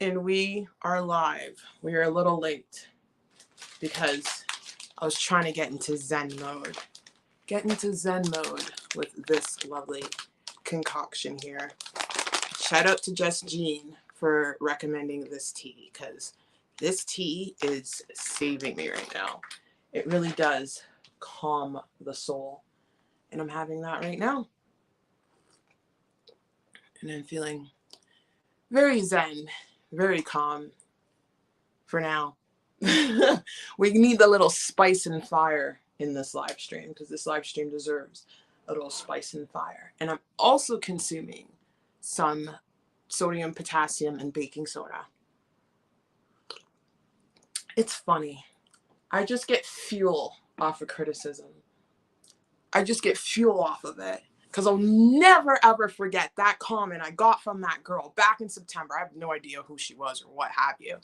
And we are live. We are a little late because I was trying to get into Zen mode. Get into Zen mode with this lovely concoction here. Shout out to Just Jean for recommending this tea, because this tea is saving me right now. It really does calm the soul. And I'm having that right now. And I'm feeling very zen, very calm for now. We need the little spice and fire in this live stream, because this live stream deserves a little spice and fire. And I'm also consuming some sodium, potassium, and baking soda. It's funny. I just get fuel off of criticism. I just get fuel off of it. Because I'll never, ever forget that comment I got from that girl back in September. I have no idea who she was or what have you.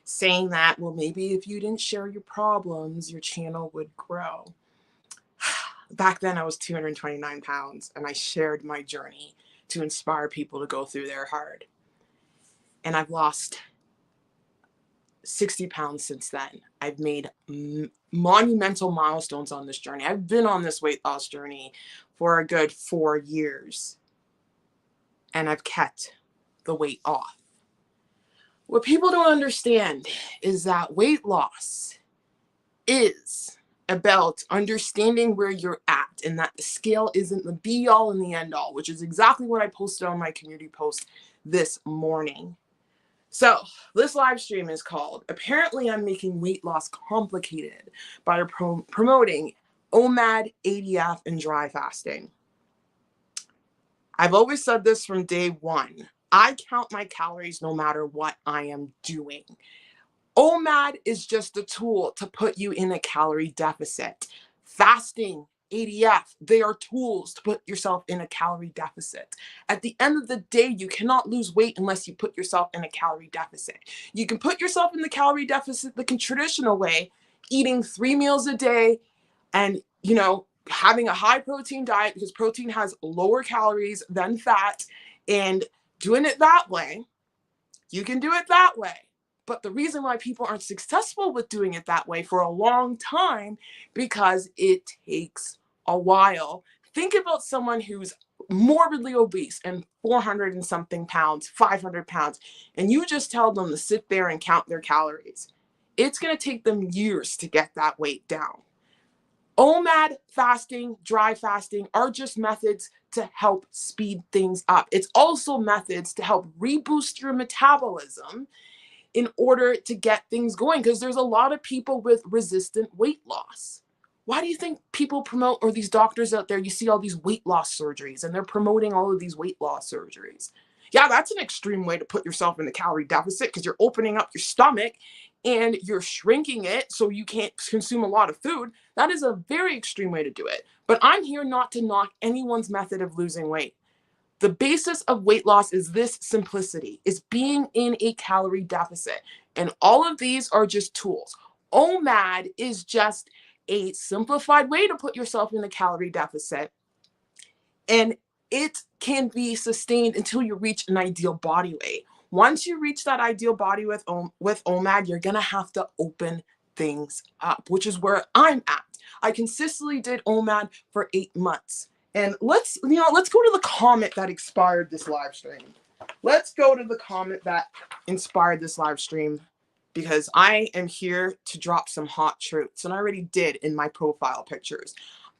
Saying that, well, maybe if you didn't share your problems, your channel would grow. Back then, I was 229 pounds, and I shared my journey to inspire people to go through their hard. And I've lost 60 pounds since then. I've made monumental milestones on this journey. I've been on this weight loss journey for a good 4 years, and I've kept the weight off. What people don't understand is that weight loss is about understanding where you're at, and that the scale isn't the be all and the end all, which is exactly what I posted on my community post this morning. So this live stream is called, apparently I'm making weight loss complicated by promoting OMAD, ADF, and dry fasting. I've always said this from day one. I count my calories no matter what I am doing. OMAD is just a tool to put you in a calorie deficit. Fasting, ADF, they are tools to put yourself in a calorie deficit. At the end of the day, you cannot lose weight unless you put yourself in a calorie deficit. You can put yourself in the calorie deficit the traditional way, eating 3 meals a day and, having a high protein diet, because protein has lower calories than fat, and doing it that way. You can do it that way. But the reason why people aren't successful with doing it that way for a long time, because it takes a while. Think about someone who's morbidly obese and 400 and something pounds, 500 pounds, and you just tell them to sit there and count their calories. It's going to take them years to get that weight down. OMAD, fasting, dry fasting are just methods to help speed things up. It's also methods to help reboost your metabolism in order to get things going, because there's a lot of people with resistant weight loss. Why do you think people promote, or these doctors out there, you see all these weight loss surgeries, and they're promoting all of these weight loss surgeries? Yeah, that's an extreme way to put yourself in a calorie deficit, because you're opening up your stomach and you're shrinking it so you can't consume a lot of food. That is a very extreme way to do it. But I'm here not to knock anyone's method of losing weight. The basis of weight loss is this simplicity, is being in a calorie deficit. And all of these are just tools. OMAD is just a simplified way to put yourself in a calorie deficit. And it can be sustained until you reach an ideal body weight. Once you reach that ideal body with OMAD, you're going to have to open things up, which is where I'm at. I consistently did OMAD for 8 months. And let's go to the comment that inspired this live stream. Let's go to the comment that inspired this live stream, because I am here to drop some hot truths, and I already did in my profile pictures.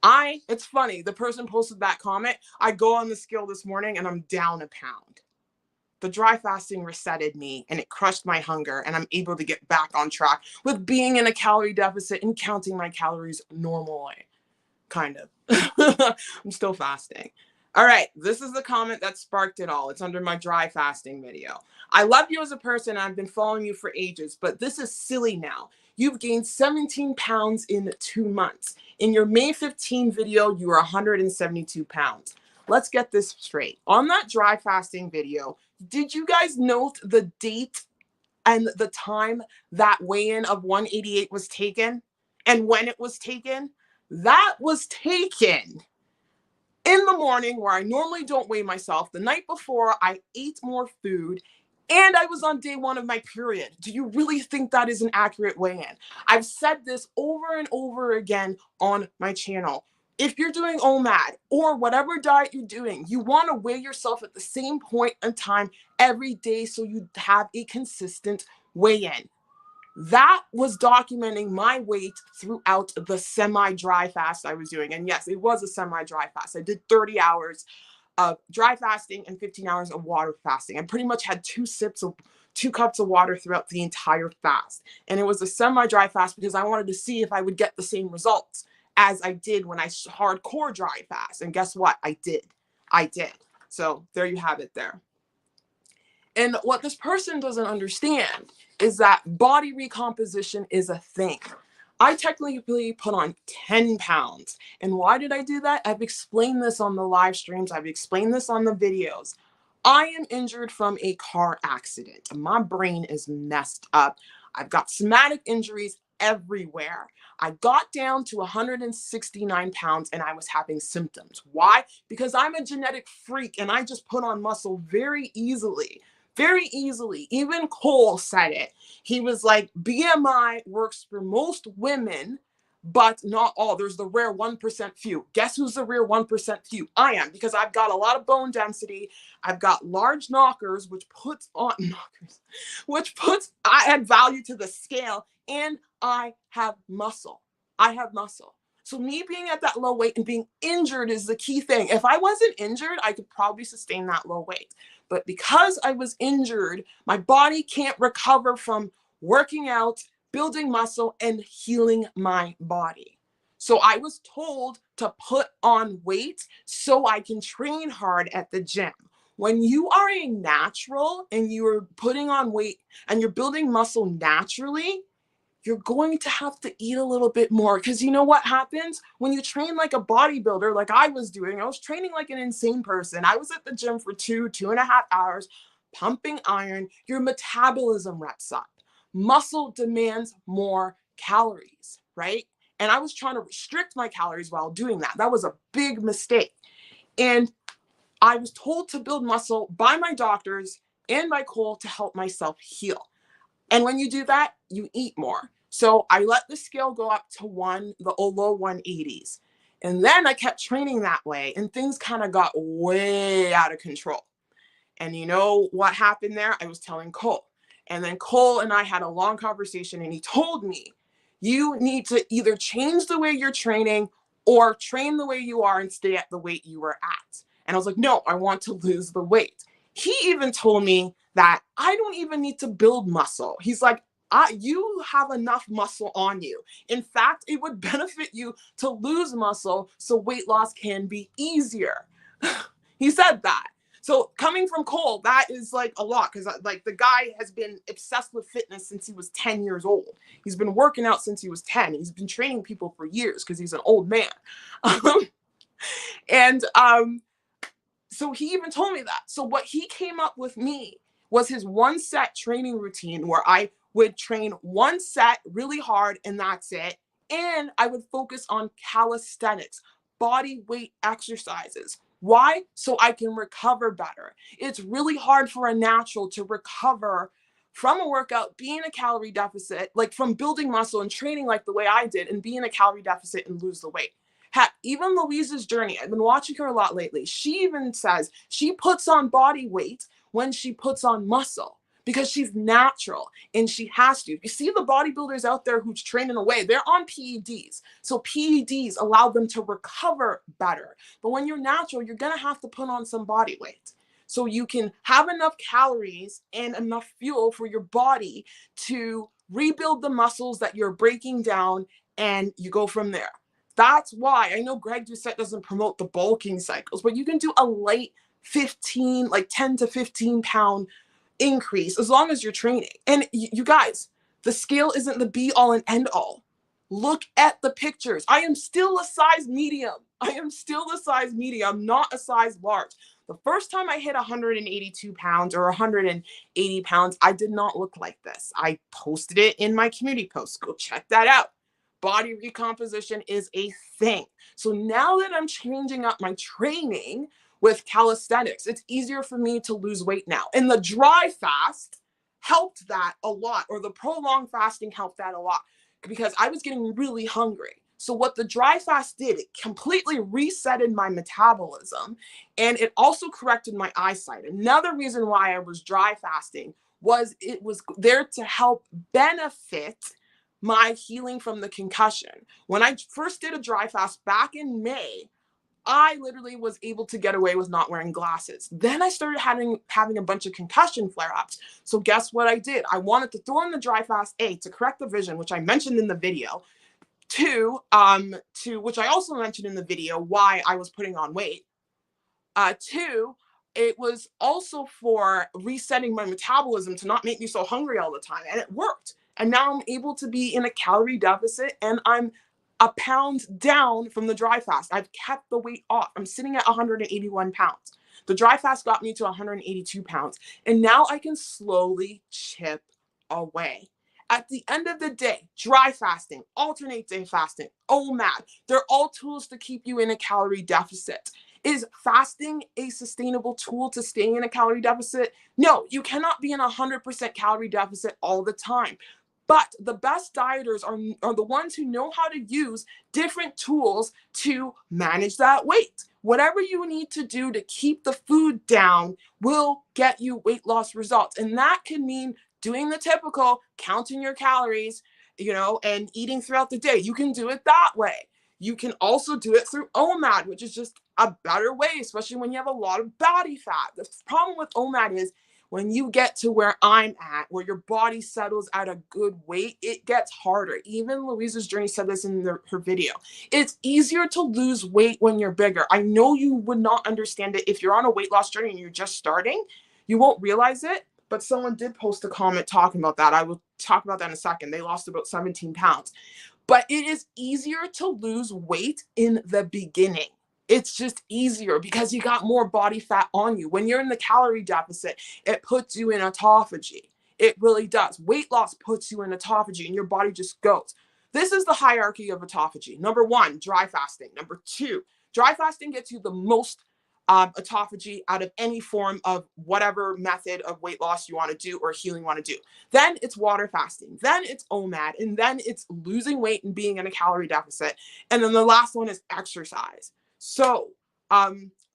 It's funny, the person posted that comment, I go on the scale this morning and I'm down a pound. The dry fasting resetted me, and it crushed my hunger, and I'm able to get back on track with being in a calorie deficit and counting my calories normally. Kind of. I'm still fasting. All right, this is the comment that sparked it all. It's under my dry fasting video. I love you as a person. I've been following you for ages, but this is silly now. You've gained 17 pounds in 2 months. In your May 15 video, you were 172 pounds. Let's get this straight. On that dry fasting video, did you guys note the date and the time that weigh-in of 188 was taken and when it was taken? That was taken in the morning, where I normally don't weigh myself. The night before, I ate more food, And I was on day 1 of my period. Do you really think that is an accurate weigh-in? I've said this over and over again on my channel. If you're doing OMAD or whatever diet you're doing, you want to weigh yourself at the same point in time every day so you have a consistent weigh-in. That was documenting my weight throughout the semi-dry fast I was doing. And yes, it was a semi-dry fast. I did 30 hours of dry fasting and 15 hours of water fasting. I pretty much had 2 cups of water throughout the entire fast. And it was a semi-dry fast because I wanted to see if I would get the same results as I did when I hardcore dry fast. And guess what? I did. So there you have it there. And what this person doesn't understand is that body recomposition is a thing. I technically put on 10 pounds. And why did I do that? I've explained this on the live streams. I've explained this on the videos. I am injured from a car accident. My brain is messed up. I've got somatic injuries everywhere. I got down to 169 pounds and I was having symptoms. Why? Because I'm a genetic freak and I just put on muscle very easily. Very easily. Even Cole said it. He was like, BMI works for most women, but not all. There's the rare 1% few. Guess who's the rare 1% few? I am, because I've got a lot of bone density. I've got large knockers, which I add value to the scale, and I have muscle. So me being at that low weight and being injured is the key thing. If I wasn't injured, I could probably sustain that low weight. But because I was injured, my body can't recover from working out, building muscle, and healing my body. So I was told to put on weight so I can train hard at the gym. When you are a natural and you are putting on weight and you're building muscle naturally, you're going to have to eat a little bit more, because you know what happens when you train like a bodybuilder, like I was doing. I was training like an insane person. I was at the gym for 2.5 hours, pumping iron. Your metabolism reps up. Muscle demands more calories, right? And I was trying to restrict my calories while doing that. That was a big mistake. And I was told to build muscle by my doctors and by Cole to help myself heal. And when you do that, you eat more. So I let the scale go up to the low 180s. And then I kept training that way and things kind of got way out of control. And you know what happened there? I was telling Cole. And then Cole and I had a long conversation and he told me, you need to either change the way you're training or train the way you are and stay at the weight you were at. And I was like, no, I want to lose the weight. He even told me that I don't even need to build muscle. He's like, you have enough muscle on you. In fact, it would benefit you to lose muscle so weight loss can be easier. He said that. So coming from Cole, that is like a lot, because like the guy has been obsessed with fitness since he was 10 years old. He's been working out since he was 10. He's been training people for years because he's an old man. So he even told me that. So what he came up with me was his 1 set training routine where I would train 1 set really hard and that's it. And I would focus on calisthenics, body weight exercises. Why? So I can recover better. It's really hard for a natural to recover from a workout, being a calorie deficit, like from building muscle and training like the way I did, and be in a calorie deficit and lose the weight. Heck, even Louise's journey, I've been watching her a lot lately. She even says she puts on body weight when she puts on muscle because she's natural and she has to. You see the bodybuilders out there who's training away, they're on PEDs. So PEDs allow them to recover better. But when you're natural, you're going to have to put on some body weight so you can have enough calories and enough fuel for your body to rebuild the muscles that you're breaking down, and you go from there. That's why I know Greg Doucette doesn't promote the bulking cycles, but you can do a light 10 to 15 pound increase as long as you're training. And you guys, the scale isn't the be all and end all. Look at the pictures. I am still a size medium. I'm not a size large. The first time I hit 182 pounds or 180 pounds, I did not look like this. I posted it in my community post. Go check that out. Body recomposition is a thing. So now that I'm changing up my training, with calisthenics. It's easier for me to lose weight now. And the dry fast helped that a lot, or the prolonged fasting helped that a lot, because I was getting really hungry. So what the dry fast did, it completely resetted my metabolism, and it also corrected my eyesight. Another reason why I was dry fasting was it was there to help benefit my healing from the concussion. When I first did a dry fast back in May, I literally was able to get away with not wearing glasses. Then I started having a bunch of concussion flare-ups. So guess what I did? I wanted to throw in the dry fast, A, to correct the vision, which I mentioned in the video, two, which I also mentioned in the video, why I was putting on weight. Two, it was also for resetting my metabolism to not make me so hungry all the time. And it worked. And now I'm able to be in a calorie deficit, and I'm a pound down from the dry fast. I've kept the weight off. I'm sitting at 181 pounds. The dry fast got me to 182 pounds. And now I can slowly chip away. At the end of the day, dry fasting, alternate day fasting, OMAD, they're all tools to keep you in a calorie deficit. Is fasting a sustainable tool to stay in a calorie deficit? No, you cannot be in a 100% calorie deficit all the time. But the best dieters are the ones who know how to use different tools to manage that weight. Whatever you need to do to keep the food down will get you weight loss results. And that can mean doing the typical, counting your calories, and eating throughout the day. You can do it that way. You can also do it through OMAD, which is just a better way, especially when you have a lot of body fat. The problem with OMAD is when you get to where I'm at, where your body settles at a good weight, it gets harder. Even Louisa's Journey said this in her video. It's easier to lose weight when you're bigger. I know you would not understand it if you're on a weight loss journey and you're just starting. You won't realize it, but someone did post a comment talking about that. I will talk about that in a second. They lost about 17 pounds. But it is easier to lose weight in the beginning. It's just easier because you got more body fat on you. When you're in the calorie deficit, it puts you in autophagy. It really does. Weight loss puts you in autophagy and your body just goes. This is the hierarchy of autophagy. Number one, dry fasting. Number two, dry fasting gets you the most autophagy out of any form of whatever method of weight loss you want to do or healing you want to do. Then it's water fasting. Then it's OMAD. And then it's losing weight and being in a calorie deficit. And then the last one is exercise. So I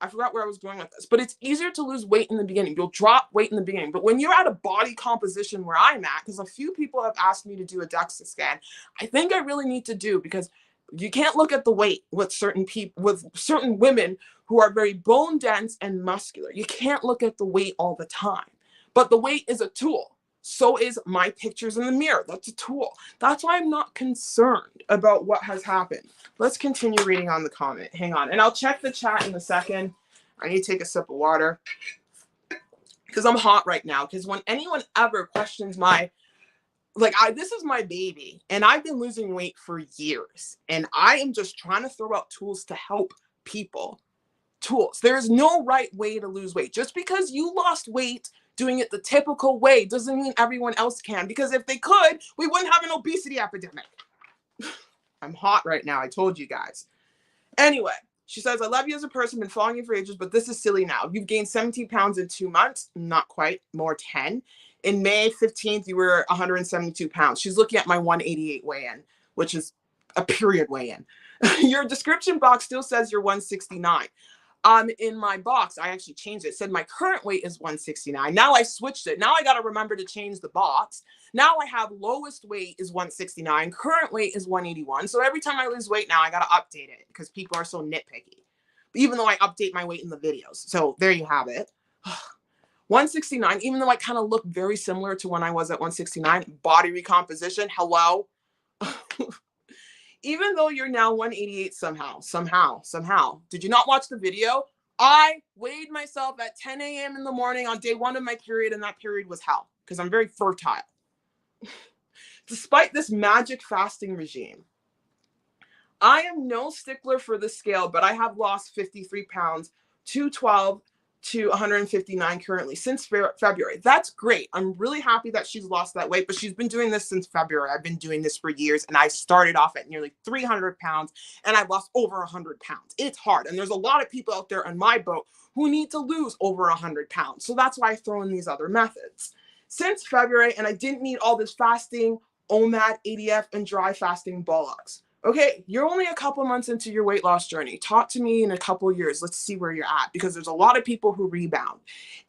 forgot where I was going with this, but it's easier to lose weight in the beginning. You'll drop weight in the beginning. But when you're at a body composition where I'm at, because a few people have asked me to do a DEXA scan, I think I really need to do, because you can't look at the weight with certain people, with certain women who are very bone dense and muscular. You can't look at the weight all the time. But the weight is a tool. So is my pictures in the mirror. That's a tool. That's why I'm not concerned about what has happened. Let's continue reading on the comment. Hang on. And I'll check the chat in a second. I need to take a sip of water because I'm hot right now. Because when anyone ever questions this is my baby, and I've been losing weight for years, and I am just trying to throw out tools to help people. Tools. There's no right way to lose weight. Just because you lost weight doing it the typical way doesn't mean everyone else can, because if they could, we wouldn't have an obesity epidemic. I'm hot right now. I told you guys. Anyway, she says, I love you as a person, been following you for ages, but this is silly now. You've gained 17 pounds in 2 months. Not quite, more 10. In May 15th, you were 172 pounds. She's looking at my 188 weigh-in, which is a period weigh-in. Your description box still says you're 169. In my box, I actually changed it. It said my current weight is 169. Now I switched it. Now I got to remember to change the box. Now I have lowest weight is 169. Current weight is 181. So every time I lose weight now, I got to update it because people are so nitpicky. Even though I update my weight in the videos. So there you have it. 169, even though I kind of look very similar to when I was at 169, body recomposition, hello. Even though you're now 188 somehow. Did you not watch the video? I weighed myself at 10 a.m. in the morning on day 1 of my period, and that period was hell because I'm very fertile. Despite this magic fasting regime, I am no stickler for the scale, but I have lost 53 pounds, 212 to 159 currently since February. That's great. I'm really happy that she's lost that weight, but she's been doing this since February. I've been doing this for years, and I started off at nearly 300 pounds, and I've lost over 100 pounds. It's hard, and there's a lot of people out there in my boat who need to lose over 100 pounds. So that's why I throw in these other methods. Since February, and I didn't need all this fasting, OMAD, ADF, and dry fasting bollocks. Okay, you're only a couple months into your weight loss journey. Talk to me in a couple years. Let's see where you're at, because there's a lot of people who rebound.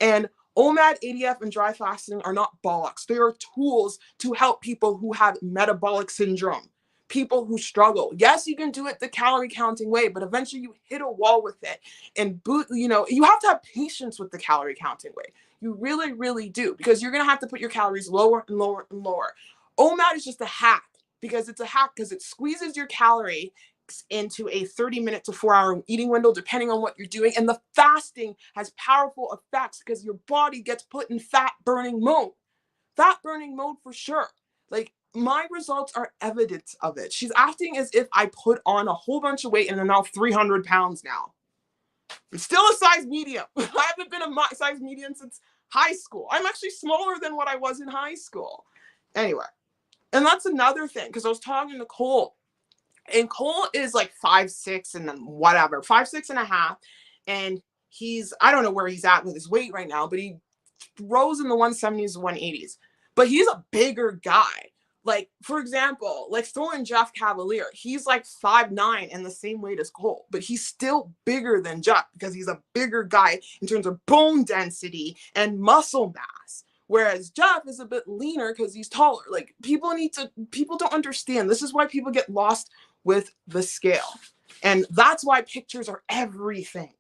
And OMAD, ADF, and dry fasting are not bollocks. They are tools to help people who have metabolic syndrome, people who struggle. Yes, you can do it the calorie counting way, but eventually you hit a wall with it. And you have to have patience with the calorie counting way. You really, really do, because you're going to have to put your calories lower and lower and lower. OMAD is just a hack. Because it's a hack, because it squeezes your calorie into a 30-minute to 4-hour eating window, depending on what you're doing. And the fasting has powerful effects because your body gets put in fat burning mode. Fat burning mode for sure. Like, my results are evidence of it. She's acting as if I put on a whole bunch of weight and I'm now 300 pounds now. I'm still a size medium. I haven't been a size medium since high school. I'm actually smaller than what I was in high school. Anyway. And that's another thing, because I was talking to Cole, and Cole is like 5'6" and then whatever, 5'6.5", and I don't know where he's at with his weight right now, but he rose in the 170s, 180s. But he's a bigger guy. Like, for example, like throw in Jeff Cavalier. He's like 5'9" and the same weight as Cole, but he's still bigger than Jeff because he's a bigger guy in terms of bone density and muscle mass. Whereas Jeff is a bit leaner because he's taller. Like, people don't understand. This is why people get lost with the scale. And that's why pictures are everything.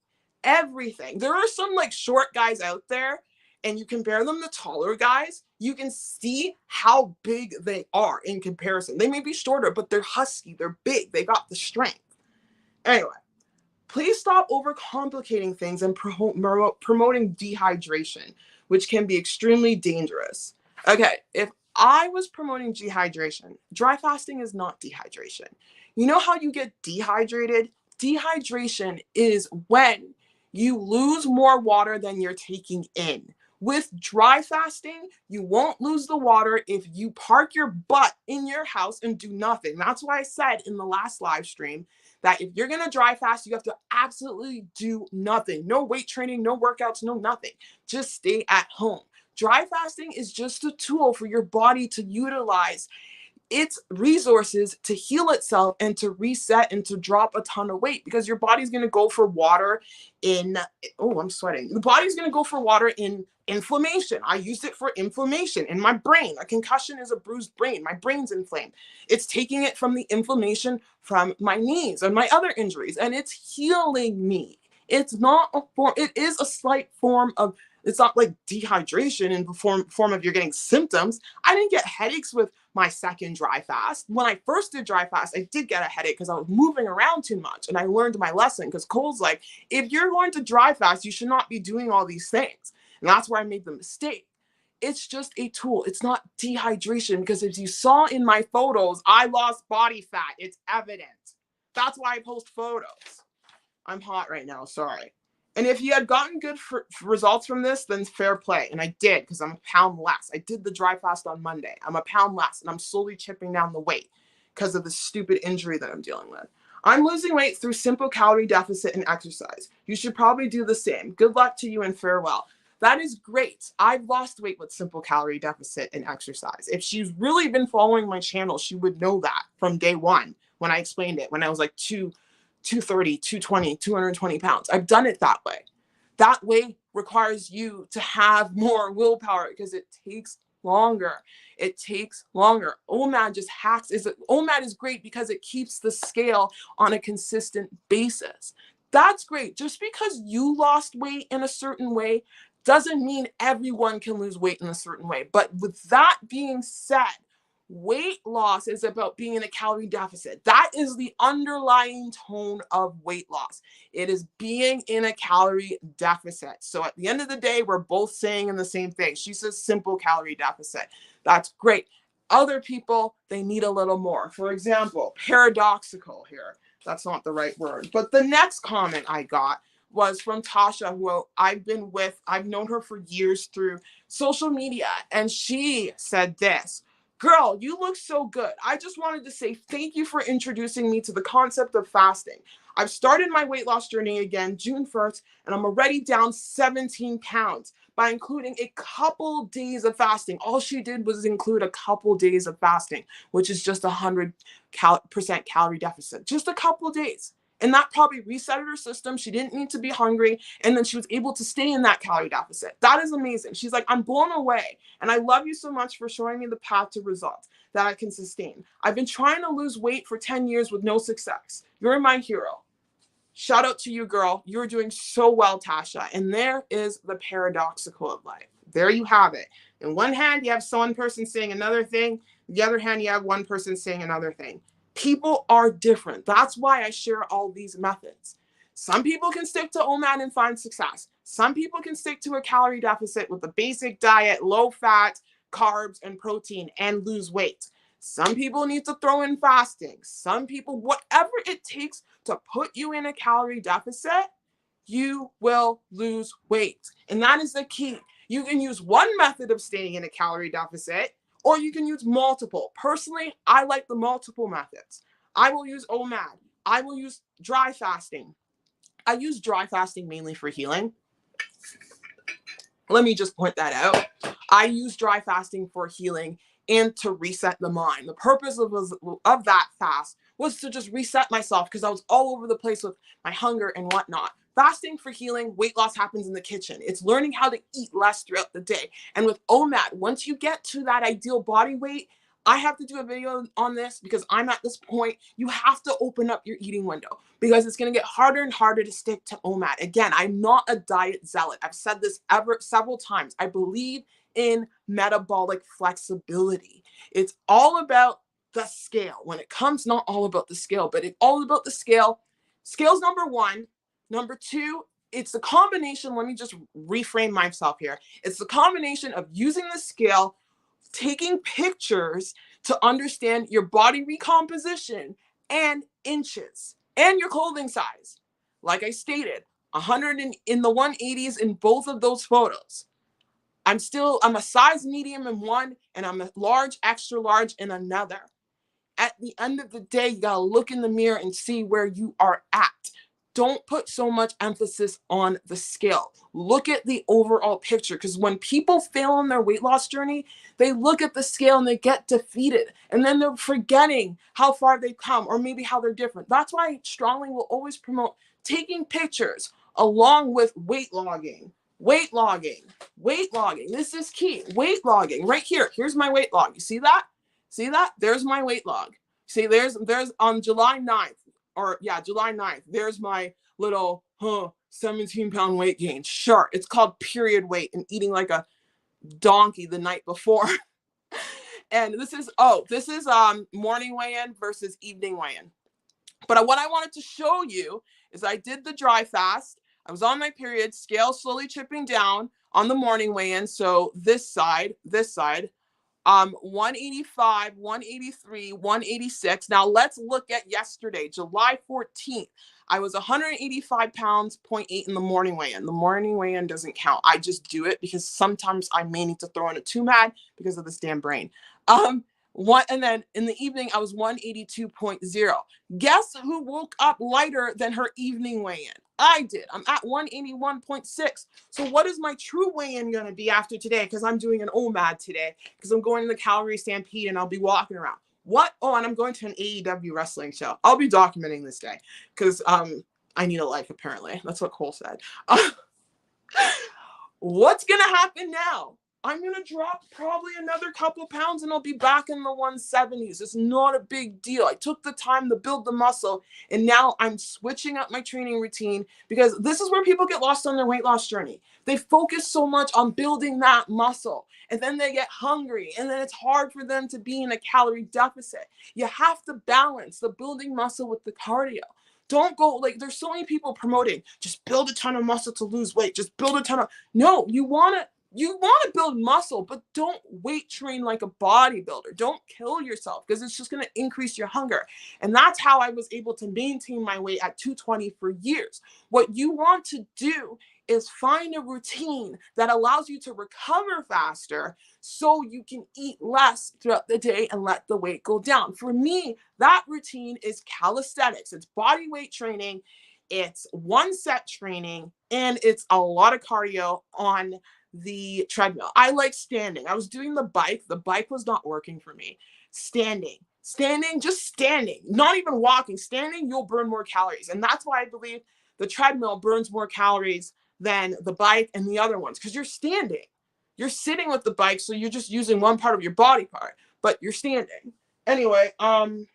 Everything. There are some like short guys out there, and you compare them to taller guys, you can see how big they are in comparison. They may be shorter, but they're husky, they're big, they got the strength. Anyway, please stop overcomplicating things and promoting dehydration, which can be extremely dangerous. Okay, if I was promoting dehydration, dry fasting is not dehydration. You know how you get dehydrated? Dehydration is when you lose more water than you're taking in. With dry fasting, you won't lose the water if you park your butt in your house and do nothing. That's why I said in the last live stream that if you're going to dry fast, you have to absolutely do nothing. No weight training, no workouts, no nothing. Just stay at home. Dry fasting is just a tool for your body to utilize its resources to heal itself and to reset and to drop a ton of weight, because your body's going to go for water in, I'm sweating. The body's going to go for water in inflammation. I used it for inflammation in my brain. A concussion is a bruised brain. My brain's inflamed. It's taking it from the inflammation from my knees and my other injuries, and it's healing me. It's not a form, it is a slight form of, it's not like dehydration in the form of you're getting symptoms. I didn't get headaches with my second dry fast. When I first did dry fast, I did get a headache because I was moving around too much. And I learned my lesson, because Cole's like, if you're going to dry fast, you should not be doing all these things. And that's where I made the mistake. It's just a tool. It's not dehydration, because as you saw in my photos, I lost body fat. It's evident. That's why I post photos. I'm hot right now, sorry. And if you had gotten good results from this, then fair play. And I did, because I'm a pound less. I did the dry fast on Monday. I'm a pound less, and I'm slowly chipping down the weight because of the stupid injury that I'm dealing with. I'm losing weight through simple calorie deficit and exercise. You should probably do the same. Good luck to you and farewell. That is great. I've lost weight with simple calorie deficit and exercise. If she's really been following my channel, she would know that from day one when I explained it, when I was like 230, 220, 220 pounds. I've done it that way. That way requires you to have more willpower, because it takes longer. It takes longer. OMAD just hacks. OMAD is great because it keeps the scale on a consistent basis. That's great. Just because you lost weight in a certain way doesn't mean everyone can lose weight in a certain way. But with that being said, weight loss is about being in a calorie deficit. That is the underlying tone of weight loss. It is being in a calorie deficit. So at the end of the day, we're both saying in the same thing. She says simple calorie deficit. That's great. Other people, they need a little more. For example, paradoxical here. That's not the right word. But the next comment I got was from Tasha, who I've been with. I've known her for years through social media. And she said this: girl, you look so good. I just wanted to say thank you for introducing me to the concept of fasting. I've started my weight loss journey again June 1st, and I'm already down 17 pounds by including a couple days of fasting. All she did was include a couple days of fasting, which is just 100% calorie deficit. Just a couple days. And that probably reset her system. She didn't need to be hungry. And then she was able to stay in that calorie deficit. That is amazing. She's like, I'm blown away. And I love you so much for showing me the path to results that I can sustain. I've been trying to lose weight for 10 years with no success. You're my hero. Shout out to you, girl. You're doing so well, Tasha. And there is the paradoxical of life. There you have it. In one hand, you have one person saying another thing. The other hand, you have one person saying another thing. People are different. That's why I share all these methods. Some people can stick to OMAD and find success. Some people can stick to a calorie deficit with a basic diet, low fat, carbs, and protein, and lose weight. Some people need to throw in fasting. Some people, whatever it takes to put you in a calorie deficit, you will lose weight. And that is the key. You can use one method of staying in a calorie deficit, or you can use multiple. Personally, I like the multiple methods. I will use OMAD. I will use dry fasting. I use dry fasting mainly for healing. Let me just point that out. I use dry fasting for healing and to reset the mind. The purpose of that fast was to just reset myself because I was all over the place with my hunger and whatnot. Fasting for healing, weight loss happens in the kitchen. It's learning how to eat less throughout the day. And with OMAD, once you get to that ideal body weight, I have to do a video on this because I'm at this point. You have to open up your eating window because it's going to get harder and harder to stick to OMAD. Again, I'm not a diet zealot. I've said this several times. I believe in metabolic flexibility. It's all about the scale. When it comes, not all about the scale, but it's all about the scale. Scale's number one. Number two, it's the combination. Let me just reframe myself here. It's the combination of using the scale, taking pictures to understand your body recomposition and inches and your clothing size. Like I stated, 100 in the 180s in both of those photos. I'm a size medium in one, and I'm a large, extra large in another. At the end of the day, you gotta look in the mirror and see where you are at. Don't put so much emphasis on the scale. Look at the overall picture, because when people fail on their weight loss journey, they look at the scale and they get defeated. And then they're forgetting how far they've come or maybe how they're different. That's why I strongly will always promote taking pictures along with weight logging. Weight logging. This is key. Weight logging right here. Here's my weight log. You see that? See that? There's my weight log. See, there's on July 9th. July 9th, there's my little 17-pound weight gain. Sure, it's called period weight and eating like a donkey the night before. And this is morning weigh-in versus evening weigh-in. But what I wanted to show you is I did the dry fast. I was on my period, scale slowly chipping down on the morning weigh-in. So this side, 185, 183, 186. Now let's look at yesterday, July 14th. I was 185 pounds, 0.8 in the morning weigh-in. The morning weigh-in doesn't count. I just do it because sometimes I may need to throw in a 2MAD because of this damn brain. And then in the evening, I was 182.0. Guess who woke up lighter than her evening weigh-in? I did. I'm at 181.6. So what is my true weigh-in going to be after today? Because I'm doing an OMAD today because I'm going to the Calorie Stampede and I'll be walking around. What? Oh, and I'm going to an AEW wrestling show. I'll be documenting this day because I need a life, apparently. That's what Cole said. What's going to happen now? I'm going to drop probably another couple pounds and I'll be back in the 170s. It's not a big deal. I took the time to build the muscle and now I'm switching up my training routine because this is where people get lost on their weight loss journey. They focus so much on building that muscle and then they get hungry and then it's hard for them to be in a calorie deficit. You have to balance the building muscle with the cardio. Don't go there's so many people promoting just build a ton of muscle to lose weight. Just build a ton of. No, you want to You want to build muscle, but don't weight train like a bodybuilder. Don't kill yourself because it's just going to increase your hunger. And that's how I was able to maintain my weight at 220 for years. What you want to do is find a routine that allows you to recover faster so you can eat less throughout the day and let the weight go down. For me, that routine is calisthenics. It's body weight training. It's one set training, and it's a lot of cardio on the treadmill. I like standing. I was doing the bike. The bike was not working for me. Standing, just standing, not even walking. Standing, you'll burn more calories. And that's why I believe the treadmill burns more calories than the bike and the other ones, because you're standing. You're sitting with the bike, so you're just using one part of your body part, but you're standing. Anyway, I'm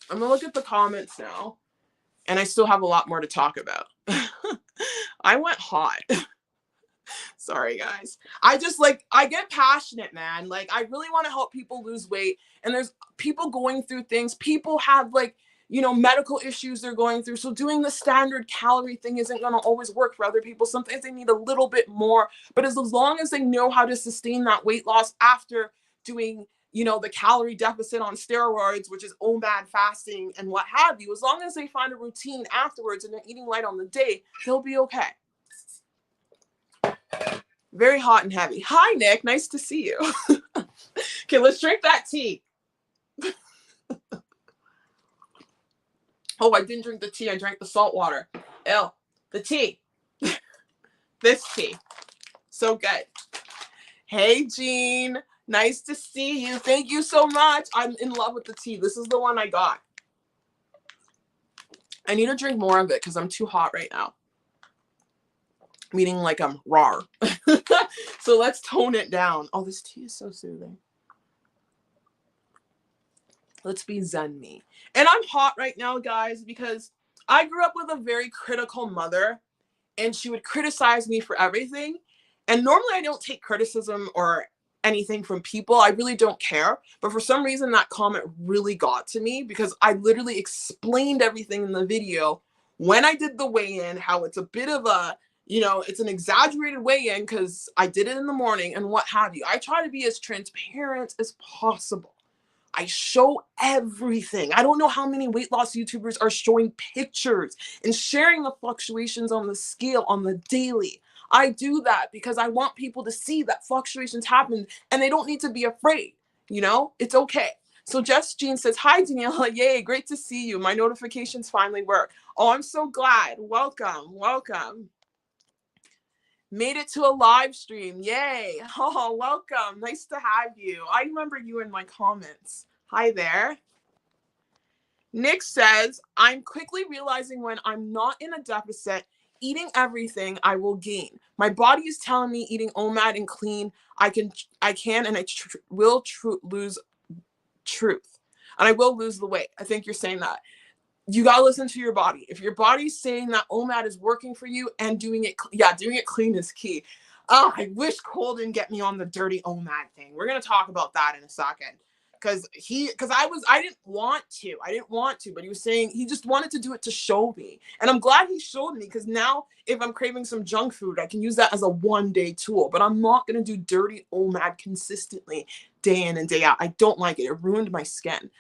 gonna look at the comments now, and I still have a lot more to talk about. I went hot. Sorry, guys. I get passionate, man. Like, I really want to help people lose weight. And there's people going through things. People have, like, medical issues they're going through. So doing the standard calorie thing isn't going to always work for other people. Sometimes they need a little bit more. But as long as they know how to sustain that weight loss after doing, the calorie deficit on steroids, which is OMAD fasting and what have you, as long as they find a routine afterwards and they're eating light on the day, they'll be okay. Very hot and heavy. Hi, Nick. Nice to see you. Okay, let's drink that tea. Oh, I didn't drink the tea. I drank the salt water. Ew. The tea. This tea. So good. Hey, Jean. Nice to see you. Thank you so much. I'm in love with the tea. This is the one I got. I need to drink more of it because I'm too hot right now. Meaning like I'm raw. So let's tone it down. Oh, this tea is so soothing. Let's be zen me. And I'm hot right now, guys, because I grew up with a very critical mother, and she would criticize me for everything. And normally I don't take criticism or anything from people. I really don't care. But for some reason, that comment really got to me because I literally explained everything in the video when I did the weigh-in, how it's a bit of a, it's an exaggerated weigh-in because I did it in the morning and what have you. I try to be as transparent as possible. I show everything. I don't know how many weight loss YouTubers are showing pictures and sharing the fluctuations on the scale on the daily. I do that because I want people to see that fluctuations happen and they don't need to be afraid. It's okay. So Jess Jean says, hi, Daniela. Yay, great to see you. My notifications finally work. Oh, I'm so glad. Welcome. Made it to a live stream. Yay. Oh, welcome. Nice to have you. I remember you in my comments. Hi there. Nick says, I'm quickly realizing when I'm not in a deficit, eating everything, I will gain. My body is telling me eating OMAD and clean, I can and I will lose truth. And I will lose the weight. I think you're saying that. You got to listen to your body. If your body's saying that OMAD is working for you and doing it clean is key. Oh, I wish Cole didn't get me on the dirty OMAD thing. We're going to talk about that in a second. Because I didn't want to, but he was saying he just wanted to do it to show me. And I'm glad he showed me because now if I'm craving some junk food, I can use that as a one-day tool. But I'm not going to do dirty OMAD consistently day in and day out. I don't like it. It ruined my skin.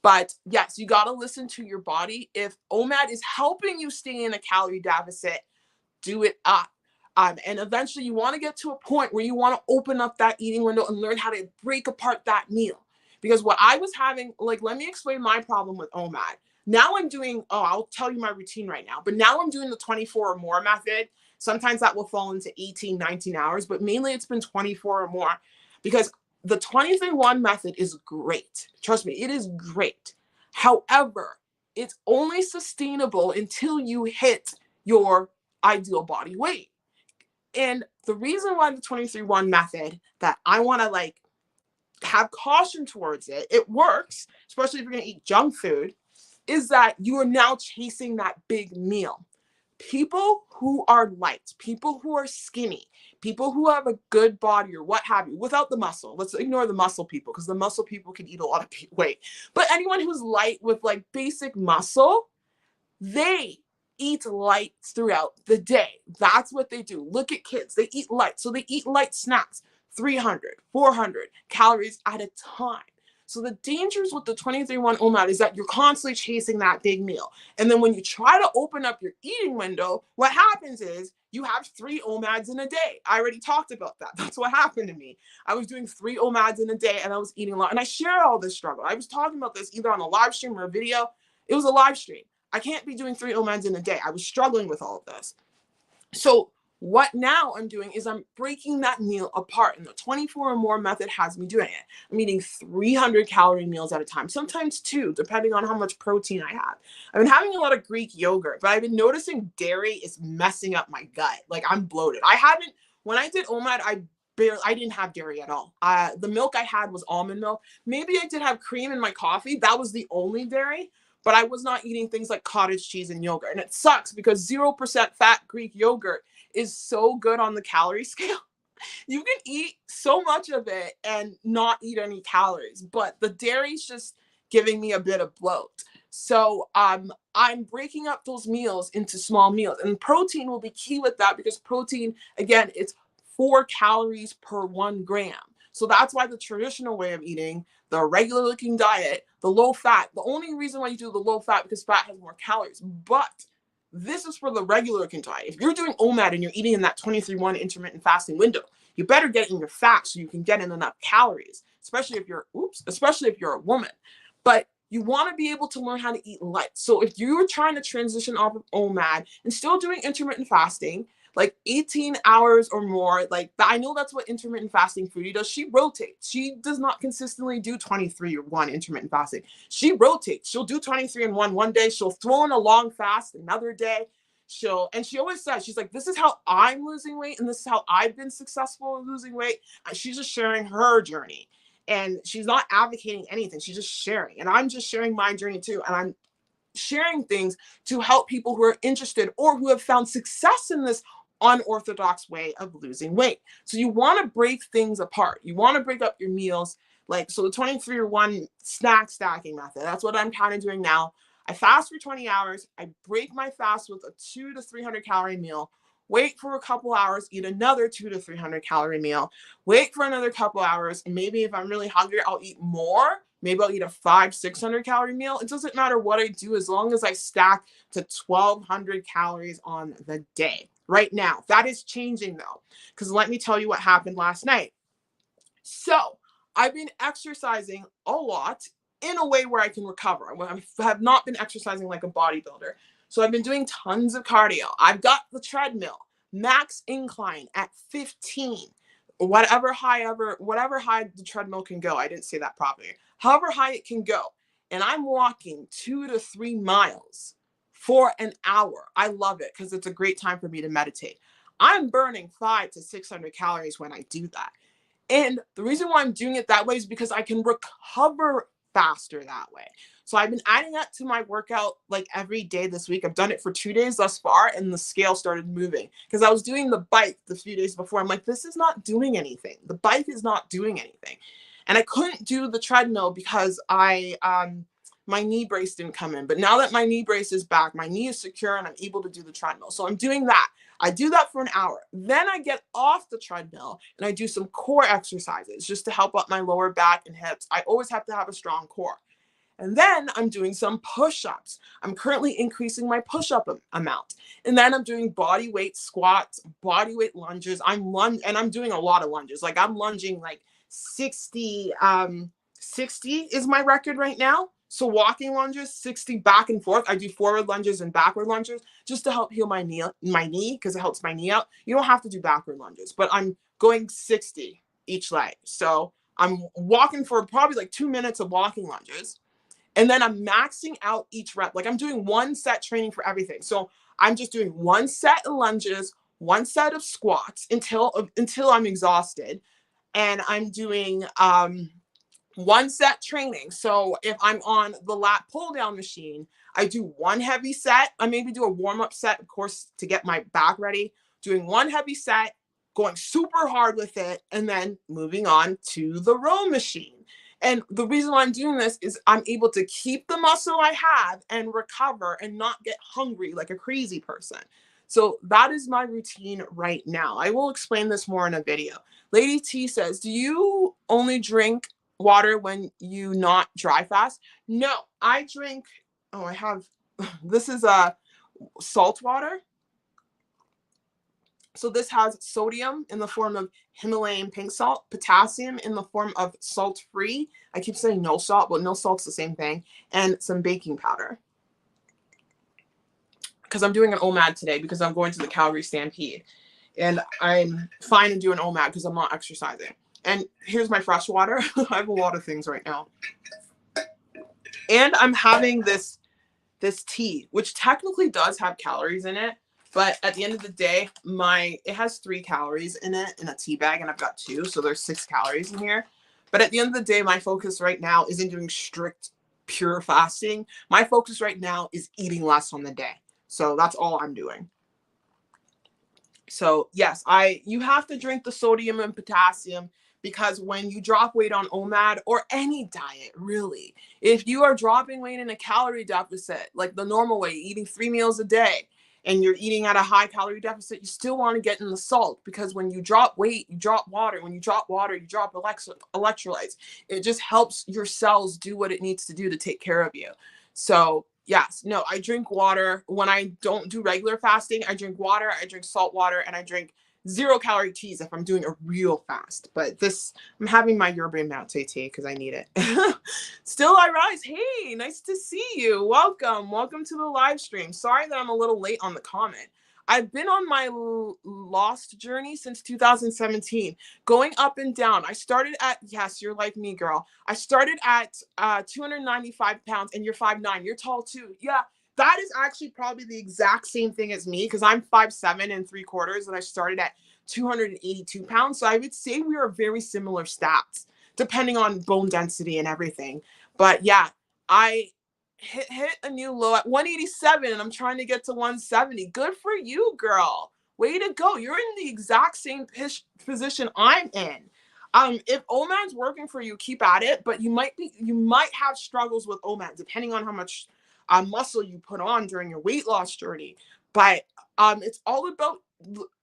But yes, you got to listen to your body. If OMAD is helping you stay in a calorie deficit, do it up. And eventually you want to get to a point where you want to open up that eating window and learn how to break apart that meal. Because what I was having, let me explain my problem with OMAD. Now I'm doing, I'll tell you my routine right now, but now I'm doing the 24 or more method. Sometimes that will fall into 18, 19 hours, but mainly it's been 24 or more because the 20-1 method is great. Trust me, it is great. However, it's only sustainable until you hit your ideal body weight. And the reason why the 23-1 method that I want to have caution towards it works, especially if you're going to eat junk food, is that you are now chasing that big meal. People who are light, people who are skinny, people who have a good body or what have you, without the muscle. Let's ignore the muscle people because the muscle people can eat a lot of weight. But anyone who's light with basic muscle, they eat light throughout the day. That's what they do. Look at kids. They eat light. So they eat light snacks, 300, 400 calories at a time. So the dangers with the 23-1 OMAD is that you're constantly chasing that big meal. And then when you try to open up your eating window, what happens is you have 3 OMADs in a day. I already talked about that. That's what happened to me. I was doing 3 OMADs in a day and I was eating a lot. And I shared all this struggle. I was talking about this either on a live stream or a video. It was a live stream. I can't be doing 3 OMADs in a day. I was struggling with all of this. So what now I'm doing is I'm breaking that meal apart, and the 24 or more method has me doing it. I'm eating 300 calorie meals at a time, sometimes 2, depending on how much protein I have. I've been having a lot of Greek yogurt, but I've been noticing dairy is messing up my gut. Like, I'm bloated. When I did OMAD, I didn't have dairy at all. The milk I had was almond milk. Maybe I did have cream in my coffee. That was the only dairy. But I was not eating things like cottage cheese and yogurt. And it sucks because 0% fat Greek yogurt is so good on the calorie scale. You can eat so much of it and not eat any calories, but the dairy's just giving me a bit of bloat. So I'm breaking up those meals into small meals, and protein will be key with that, because protein, again, it's 4 calories per 1 gram. So that's why the traditional way of eating, the regular looking diet, the low fat, the only reason why you do the low fat, because fat has more calories. But this is for the regular looking diet. If you're doing OMAD and you're eating in that 23-1 intermittent fasting window, you better get in your fat so you can get in enough calories, especially if you're a woman. But you want to be able to learn how to eat light. So if you're trying to transition off of OMAD and still doing intermittent fasting, like 18 hours or more, like I know that's what intermittent fasting foodie does. She rotates. She does not consistently do 23-1 intermittent fasting. She rotates. She'll do 23-1 one day. She'll throw in a long fast another day. She always says, she's like, this is how I'm losing weight, and this is how I've been successful in losing weight. And she's just sharing her journey, and she's not advocating anything. She's just sharing, and I'm just sharing my journey too. And I'm sharing things to help people who are interested or who have found success in this unorthodox way of losing weight. So you want to break things apart. You want to break up your meals. So the 23-1 snack stacking method, that's what I'm kind of doing now. I fast for 20 hours. I break my fast with a 200 to 300 calorie meal. Wait for a couple hours, eat another 200 to 300 calorie meal. Wait for another couple hours. And maybe if I'm really hungry, I'll eat more. Maybe I'll eat a 500-600 calorie meal. It doesn't matter what I do as long as I stack to 1,200 calories on the day. Right now, that is changing though, because let me tell you what happened last night. So I've been exercising a lot in a way where I can recover. I have not been exercising like a bodybuilder. So I've been doing tons of cardio. I've got the treadmill, max incline at 15, whatever high the treadmill can go. I didn't say that properly. However high it can go. And I'm walking 2 to 3 miles for an hour. I love it because it's a great time for me to meditate. I'm burning 500 to 600 calories when I do that. And the reason why I'm doing it that way is because I can recover faster that way. So I've been adding that to my workout like every day this week. I've done it for 2 days thus far, and the scale started moving because I was doing the bike the few days before. I'm like, this is not doing anything. The bike is not doing anything. And I couldn't do the treadmill because my knee brace didn't come in. But now that my knee brace is back, my knee is secure and I'm able to do the treadmill. So I'm doing that. I do that for an hour. Then I get off the treadmill and I do some core exercises just to help up my lower back and hips. I always have to have a strong core. And then I'm doing some push-ups. I'm currently increasing my push-up amount. And then I'm doing body weight squats, body weight lunges. And I'm doing a lot of lunges. Like I'm lunging like 60 is my record right now. So walking lunges, 60 back and forth. I do forward lunges and backward lunges just to help heal my knee because it helps my knee out. You don't have to do backward lunges, but I'm going 60 each leg. So I'm walking for probably like 2 minutes of walking lunges. And then I'm maxing out each rep. Like I'm doing 1 set training for everything. So I'm just doing 1 set of lunges, 1 set of squats until I'm exhausted. And I'm doing 1 set training. So if I'm on the lat pull down machine, I do 1 heavy set. I maybe do a warm up set, of course, to get my back ready, doing 1 heavy set, going super hard with it, and then moving on to the row machine. And the reason why I'm doing this is I'm able to keep the muscle I have and recover and not get hungry like a crazy person. So that is my routine right now. I will explain this more in a video. Lady T says, do you only drink water when you not dry fast? No, I drink, oh, I have, this is a salt water. So this has sodium in the form of Himalayan pink salt, potassium in the form of salt-free. I keep saying no salt, but no salt's the same thing, and some baking powder. Because I'm doing an OMAD today because I'm going to the Calorie Stampede. And I'm fine to do an OMAD because I'm not exercising. And here's my fresh water. I have a lot of things right now. And I'm having this tea, which technically does have calories in it. But at the end of the day, it has 3 calories in it in a tea bag, and I've got 2, so there's 6 calories in here. But at the end of the day, my focus right now isn't doing strict, pure fasting. My focus right now is eating less on the day. So that's all I'm doing. So yes, you have to drink the sodium and potassium because when you drop weight on OMAD or any diet, really, if you are dropping weight in a calorie deficit, like the normal way, eating 3 meals a day, and you're eating at a high calorie deficit, you still want to get in the salt because when you drop weight, you drop water. When you drop water, you drop electrolytes. It just helps your cells do what it needs to do to take care of you. So yes, no, I drink water. When I don't do regular fasting, I drink water, I drink salt water, and I drink 0-calorie teas if I'm doing a real fast. But I'm having my yerba mate tea because I need it. Still I rise. Hey, nice to see you. Welcome to the live stream. Sorry that I'm a little late on the comment. I've been on my lost journey since 2017, going up and down. I started at, yes, you're like me, girl. I started at 295 pounds, and you're 5'9". You're tall too. Yeah, that is actually probably the exact same thing as me because I'm 5'7 3/4, and I started at 282 pounds. So I would say we are very similar stats, depending on bone density and everything. But yeah, I hit a new low at 187 and I'm trying to get to 170. Good for you, girl. Way to go. You're in the exact same position I'm in. If OMAD's working for you, keep at it, but you might have struggles with OMAD depending on how much muscle you put on during your weight loss journey. But it's all about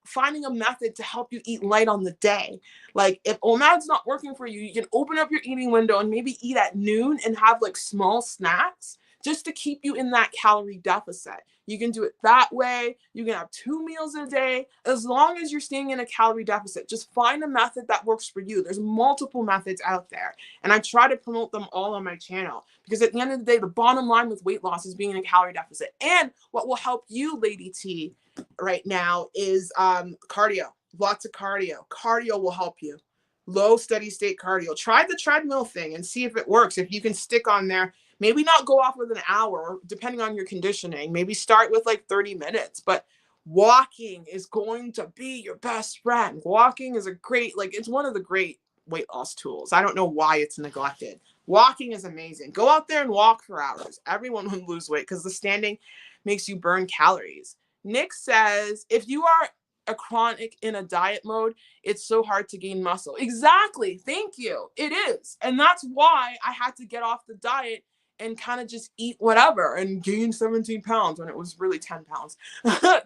finding a method to help you eat light on the day. Like if OMAD's not working for you, you can open up your eating window and maybe eat at noon and have like small snacks just to keep you in that calorie deficit. You can do it that way. You can have 2 meals a day, as long as you're staying in a calorie deficit. Just find a method that works for you. There's multiple methods out there, and I try to promote them all on my channel because at the end of the day, the bottom line with weight loss is being in a calorie deficit. And what will help you, Lady T, right now is cardio. Lots of cardio. Cardio will help you. Low steady state cardio. Try the treadmill thing and see if it works. If you can stick on there, maybe not go off with an hour, depending on your conditioning. Maybe start with like 30 minutes, but walking is going to be your best friend. Walking is it's one of the great weight loss tools. I don't know why it's neglected. Walking is amazing. Go out there and walk for hours. Everyone will lose weight because the standing makes you burn calories. Nick says, if you are a chronic in a diet mode, it's so hard to gain muscle. Exactly. Thank you. It is. And that's why I had to get off the diet and kind of just eat whatever and gain 17 pounds when it was really 10 pounds.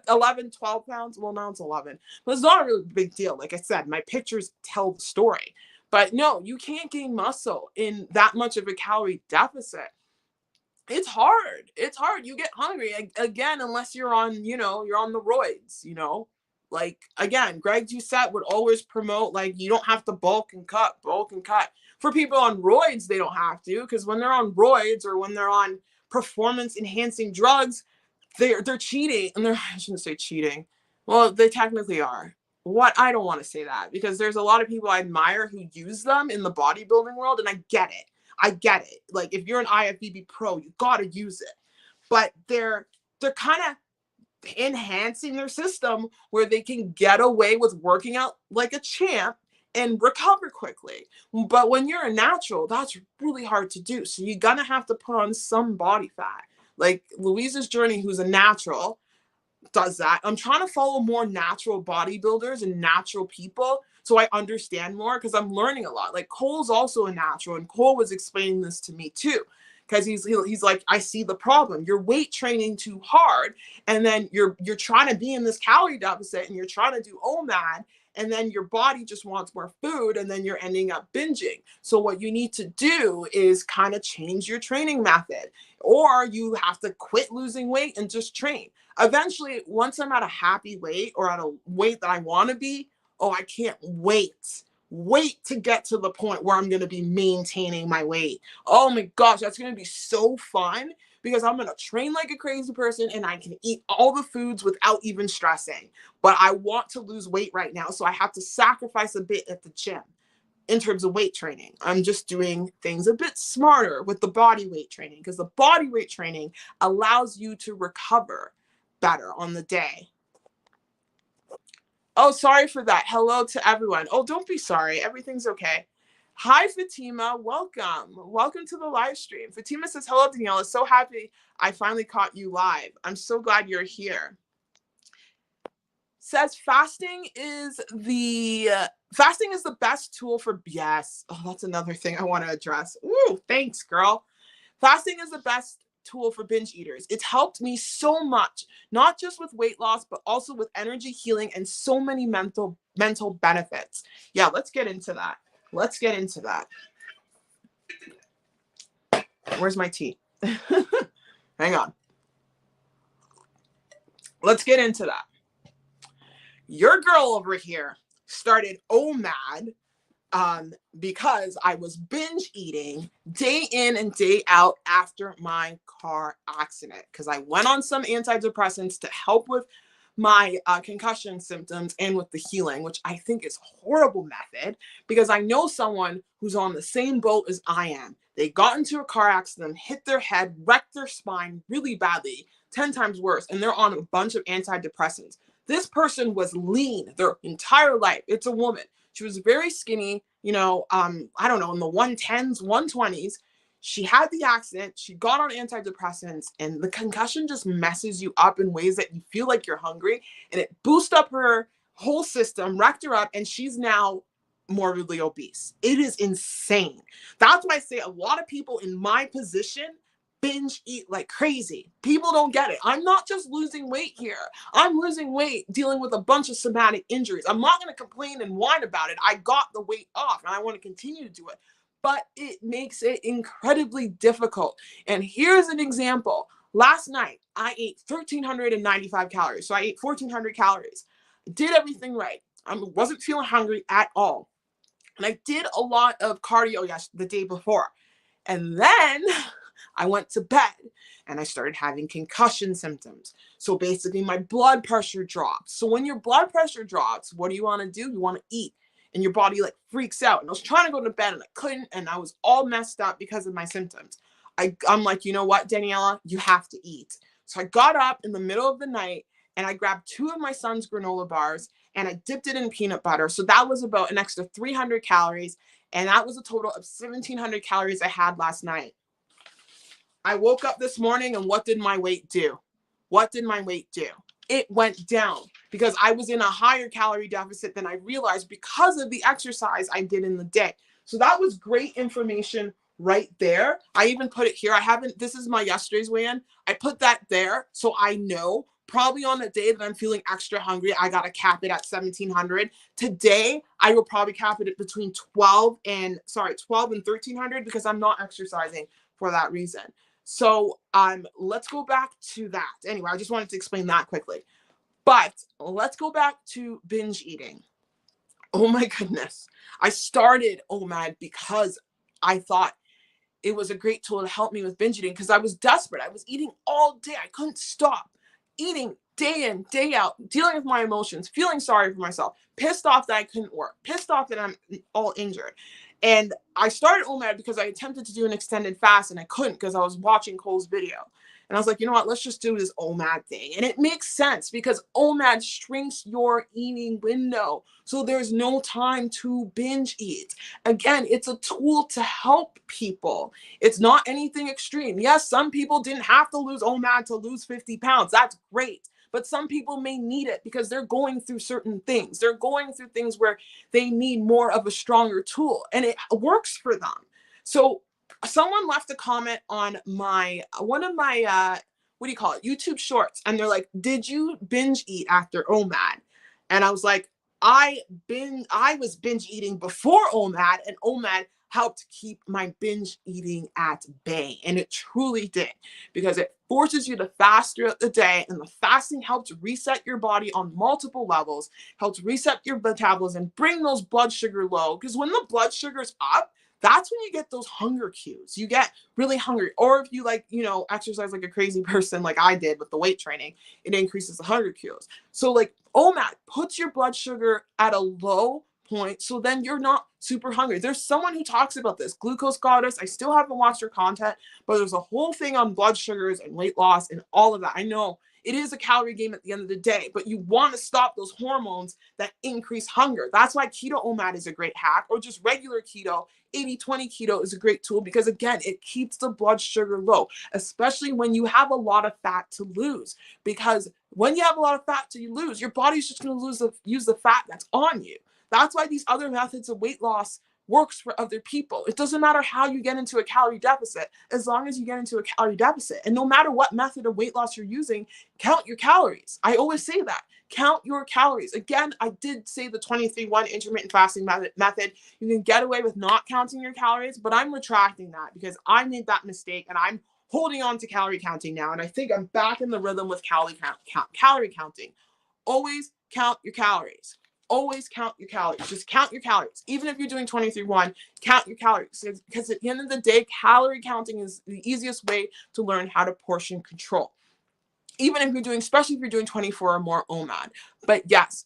11, 12 pounds. Well, now it's 11. But it's not a really big deal. Like I said, my pictures tell the story. But no, you can't gain muscle in that much of a calorie deficit. It's hard. It's hard. You get hungry again, unless you're on, you're on the roids, like again, Greg Doucette would always promote, like, you don't have to bulk and cut. For people on roids, they don't have to, because when they're on roids or when they're on performance enhancing drugs, they're cheating. And I shouldn't say cheating. Well, they technically are. I don't want to say that because there's a lot of people I admire who use them in the bodybuilding world, and I get it. Like if you're an IFBB pro, you got to use it. But they're kind of enhancing their system where they can get away with working out like a champ and recover quickly. But when you're a natural, that's really hard to do. So you're gonna have to put on some body fat. Like Louisa's Journey, who's a natural, does that. I'm trying to follow more natural bodybuilders and natural people So I understand more because I'm learning a lot. Like Cole's also a natural, and Cole was explaining this to me too. Because he's like, I see the problem. You're weight training too hard, and then you're trying to be in this calorie deficit, and you're trying to do OMAD, and then your body just wants more food, and then you're ending up binging. So what you need to do is kind of change your training method, or you have to quit losing weight and just train. Eventually, once I'm at a happy weight or at a weight that I want to be, oh, I can't wait to get to the point where I'm going to be maintaining my weight. Oh my gosh, that's going to be so fun because I'm going to train like a crazy person and I can eat all the foods without even stressing. But I want to lose weight right now, so I have to sacrifice a bit at the gym in terms of weight training. I'm just doing things a bit smarter with the body weight training because the body weight training allows you to recover better on the day. Oh, sorry for that. Hello to everyone. Oh, don't be sorry. Everything's okay. Hi, Fatima. Welcome. Welcome to the live stream. Fatima says, hello, Daniela. So happy I finally caught you live. I'm so glad you're here. Says fasting is the best tool for, yes. Oh, that's another thing I want to address. Ooh, thanks, girl. Fasting is the best tool for binge eaters. It's helped me so much, not just with weight loss, but also with energy healing and so many mental benefits. Yeah, let's get into that. Where's my tea? Hang on. Let's get into that. Your girl over here started OMAD because I was binge eating day in and day out after my car accident, because I went on some antidepressants to help with my concussion symptoms and with the healing, which I think is a horrible method because I know someone who's on the same boat as I am. They got into a car accident, hit their head, wrecked their spine really badly, 10 times worse, and they're on a bunch of antidepressants. This person was lean their entire life. It's a woman. She was very skinny, I don't know, in the 110s, 120s. She had the accident. She got on antidepressants, and the concussion just messes you up in ways that you feel like you're hungry, and it boosts up her whole system, wrecked her up, and she's now morbidly obese. It is insane. That's why I say a lot of people in my position binge eat like crazy. People don't get it. I'm not just losing weight here. I'm losing weight dealing with a bunch of somatic injuries. I'm not going to complain and whine about it. I got the weight off and I want to continue to do it. But it makes it incredibly difficult. And here's an example. Last night, I ate 1,395 calories. So I ate 1,400 calories. Did everything right. I wasn't feeling hungry at all. And I did a lot of cardio the day before. And then I went to bed and I started having concussion symptoms. So basically my blood pressure dropped. So when your blood pressure drops, what do? You want to eat. And your body like freaks out. And I was trying to go to bed and I couldn't. And I was all messed up because of my symptoms. I'm like, you know what, Daniela, you have to eat. So I got up in the middle of the night and I grabbed 2 of my son's granola bars and I dipped it in peanut butter. So that was about an extra 300 calories. And that was a total of 1,700 calories I had last night. I woke up this morning and what did my weight do? It went down because I was in a higher calorie deficit than I realized because of the exercise I did in the day. So that was great information right there. I even put it here. This is my yesterday's weigh-in. I put that there so I know probably on the day that I'm feeling extra hungry, I got to cap it at 1,700. Today, I will probably cap it at between 12 and 1,300 because I'm not exercising for that reason. So let's go back to that. Anyway, I just wanted to explain that quickly. But let's go back to binge eating. Oh my goodness. I started OMAD because I thought it was a great tool to help me with binge eating because I was desperate. I was eating all day. I couldn't stop eating day in, day out, dealing with my emotions, feeling sorry for myself, pissed off that I couldn't work, pissed off that I'm all injured. And I started OMAD because I attempted to do an extended fast and I couldn't because I was watching Cole's video. And I was like, you know what, let's just do this OMAD thing. And it makes sense because OMAD shrinks your eating window. So there's no time to binge eat. Again, it's a tool to help people. It's not anything extreme. Yes, some people didn't have to lose OMAD to lose 50 pounds. That's great. but some people may need it because they're going through certain things. They're going through things where they need more of a stronger tool, and it works for them. So someone left a comment on one of my what do you call it, YouTube shorts, and they're like, did you binge eat after OMAD? And I was like, I was binge eating before OMAD, and OMAD helped keep my binge eating at bay. And it truly did, because it forces you to fast throughout the day, and the fasting helps reset your body on multiple levels, helps reset your metabolism, bring those blood sugar low. Because when the blood sugar's up, that's when you get those hunger cues. You get really hungry. Or if you exercise like a crazy person like I did with the weight training, it increases the hunger cues. So like OMAD puts your blood sugar at a low point, so then you're not super hungry. There's someone who talks about this, Glucose Goddess. I still haven't watched her content, but there's a whole thing on blood sugars and weight loss and all of that. I know it is a calorie game at the end of the day, but you want to stop those hormones that increase hunger. That's why keto OMAD is a great hack, or just regular keto. 80-20 keto is a great tool because, again, it keeps the blood sugar low, especially when you have a lot of fat to lose. Because when you have a lot of fat to lose, your body's just going to use the fat that's on you. That's why these other methods of weight loss works for other people. It doesn't matter how you get into a calorie deficit, as long as you get into a calorie deficit. And no matter what method of weight loss you're using, count your calories. I always say that. Count your calories. Again, I did say the 23-1 intermittent fasting method. You can get away with not counting your calories, but I'm retracting that because I made that mistake, and I'm holding on to calorie counting now. And I think I'm back in the rhythm with calorie counting. Always count your calories. Always count your calories. Just count your calories. Even if you're doing 23-1, count your calories. Because at the end of the day, calorie counting is the easiest way to learn how to portion control. Even if you're doing, especially if you're doing 24 or more OMAD. But yes,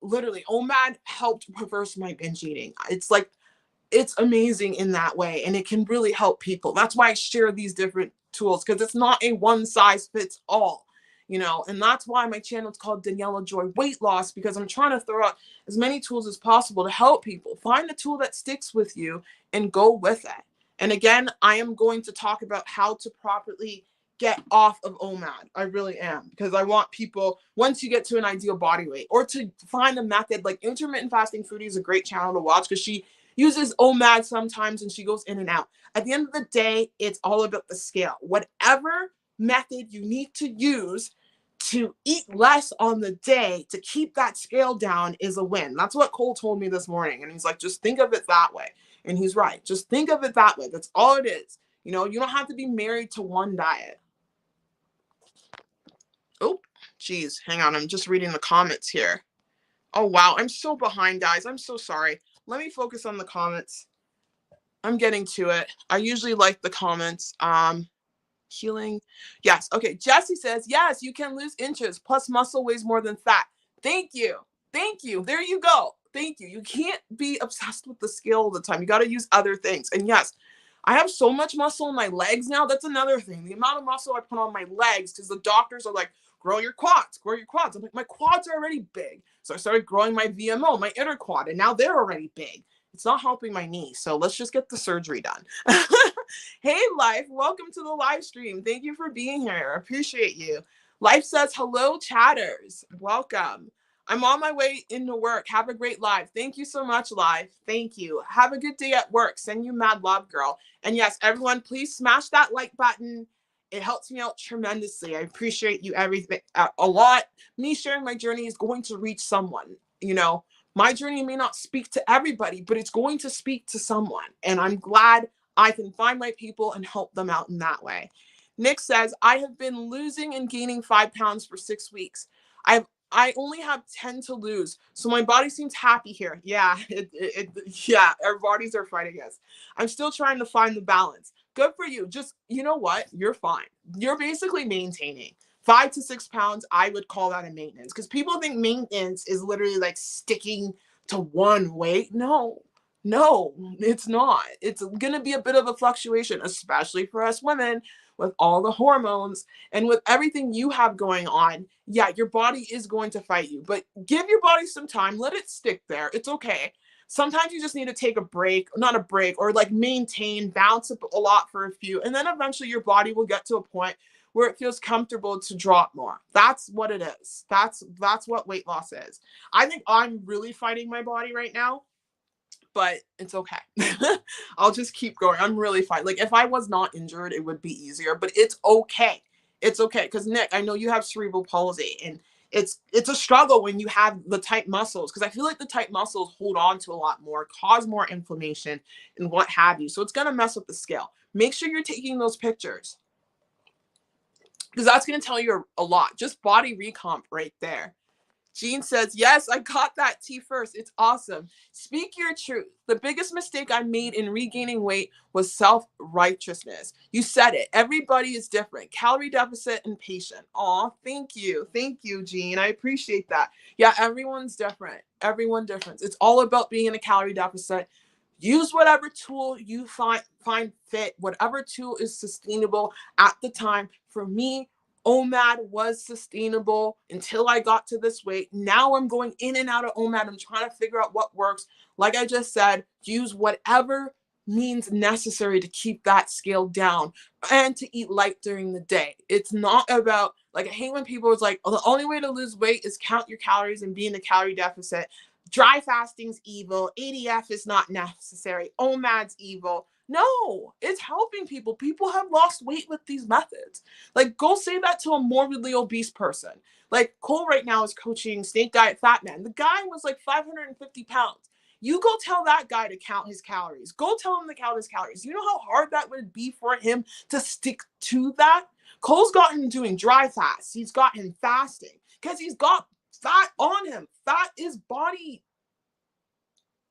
literally OMAD helped reverse my binge eating. It's amazing in that way, and it can really help people. That's why I share these different tools, because it's not a one size fits all, and that's why my channel is called Daniela Joy Weight Loss, because I'm trying to throw out as many tools as possible to help people find a tool that sticks with you and go with it. And again, I am going to talk about how to properly get off of OMAD. I really am, because I want people, once you get to an ideal body weight, or to find a method like Intermittent Fasting Foodie is a great channel to watch, because she uses OMAD sometimes and she goes in and out. At the end of the day, it's all about the scale. Whatever method you need to use to eat less on the day to keep that scale down is a win. That's what Cole told me this morning. And he's like, just think of it that way. And he's right. Just think of it that way. That's all it is. You don't have to be married to one diet. Oh, geez. Hang on. I'm just reading the comments here. Oh, wow. I'm so behind, guys. I'm so sorry. Let me focus on the comments. I'm getting to it. I usually like the comments. Healing. Yes. Okay. Jesse says, yes, you can lose inches. Plus muscle weighs more than fat. Thank you. Thank you. There you go. Thank you. You can't be obsessed with the scale all the time. You got to use other things. And yes, I have so much muscle in my legs now. That's another thing. The amount of muscle I put on my legs, because the doctors are like, grow your quads, grow your quads. I'm like, my quads are already big. So I started growing my VMO, my inner quad, and now they're already big. It's not helping my knee. So let's just get the surgery done. Hey, Life, welcome to the live stream. Thank you for being here. I appreciate you. Life says, hello, chatters. Welcome. I'm on my way into work. Have a great live. Thank you so much, Live. Thank you. Have a good day at work. Send you mad love, girl. And yes, everyone, please smash that like button. It helps me out tremendously. I appreciate you everything a lot. Me sharing my journey is going to reach someone. My journey may not speak to everybody, but it's going to speak to someone. And I'm glad I can find my people and help them out in that way. Nick says, I have been losing and gaining 5 pounds for 6 weeks. I only have 10 to lose, so my body seems happy here. Yeah, yeah, our bodies are fighting us. I'm still trying to find the balance. Good for you. Just, you know what? You're fine. You're basically maintaining. 5 to 6 pounds, I would call that a maintenance, because people think maintenance is literally like sticking to one weight. No, it's not. It's going to be a bit of a fluctuation, especially for us women with all the hormones and with everything you have going on. Yeah, your body is going to fight you, but give your body some time. Let it stick there. It's okay. Sometimes you just need to take a break, not a break, or like maintain, bounce up a lot for a few. And then eventually your body will get to a point where it feels comfortable to drop more. That's what it is. That's what weight loss is. I think I'm really fighting my body right now, but it's okay. I'll just keep going. I'm really fine. Like if I was not injured, it would be easier, but it's okay. It's okay. Because Nick, I know you have cerebral palsy, and it's a struggle when you have the tight muscles, because I feel like the tight muscles hold on to a lot more, cause more inflammation and what have you. So it's gonna mess with the scale. Make sure you're taking those pictures, because that's gonna tell you a lot. Just body recomp right there. Jean says, yes, I got that tea first. It's awesome. Speak your truth. The biggest mistake I made in regaining weight was self-righteousness. You said it. Everybody is different. Calorie deficit and patient. Aw, thank you. Thank you, Jean. I appreciate that. Yeah, everyone's different. Everyone different. It's all about being in a calorie deficit. Use whatever tool you find fit, whatever tool is sustainable at the time. For me, OMAD was sustainable until I got to this weight. Now I'm going in and out of OMAD. I'm trying to figure out what works. Like I just said, use whatever means necessary to keep that scale down and to eat light during the day. It's not about, like, I hate when people is like, oh, the only way to lose weight is count your calories and be in a calorie deficit. Dry fasting's evil. ADF is not necessary. OMAD's evil. No, it's helping people. People have lost weight with these methods. Like, go say that to a morbidly obese person. Like, Cole right now is coaching Snake Diet Fat Man. The guy was like 550 pounds. You go tell that guy to count his calories. Go tell him to count his calories. You know how hard that would be for him to stick to that? Cole's got him doing dry fasts. He's got him fasting because he's got fat on him. Fat is body.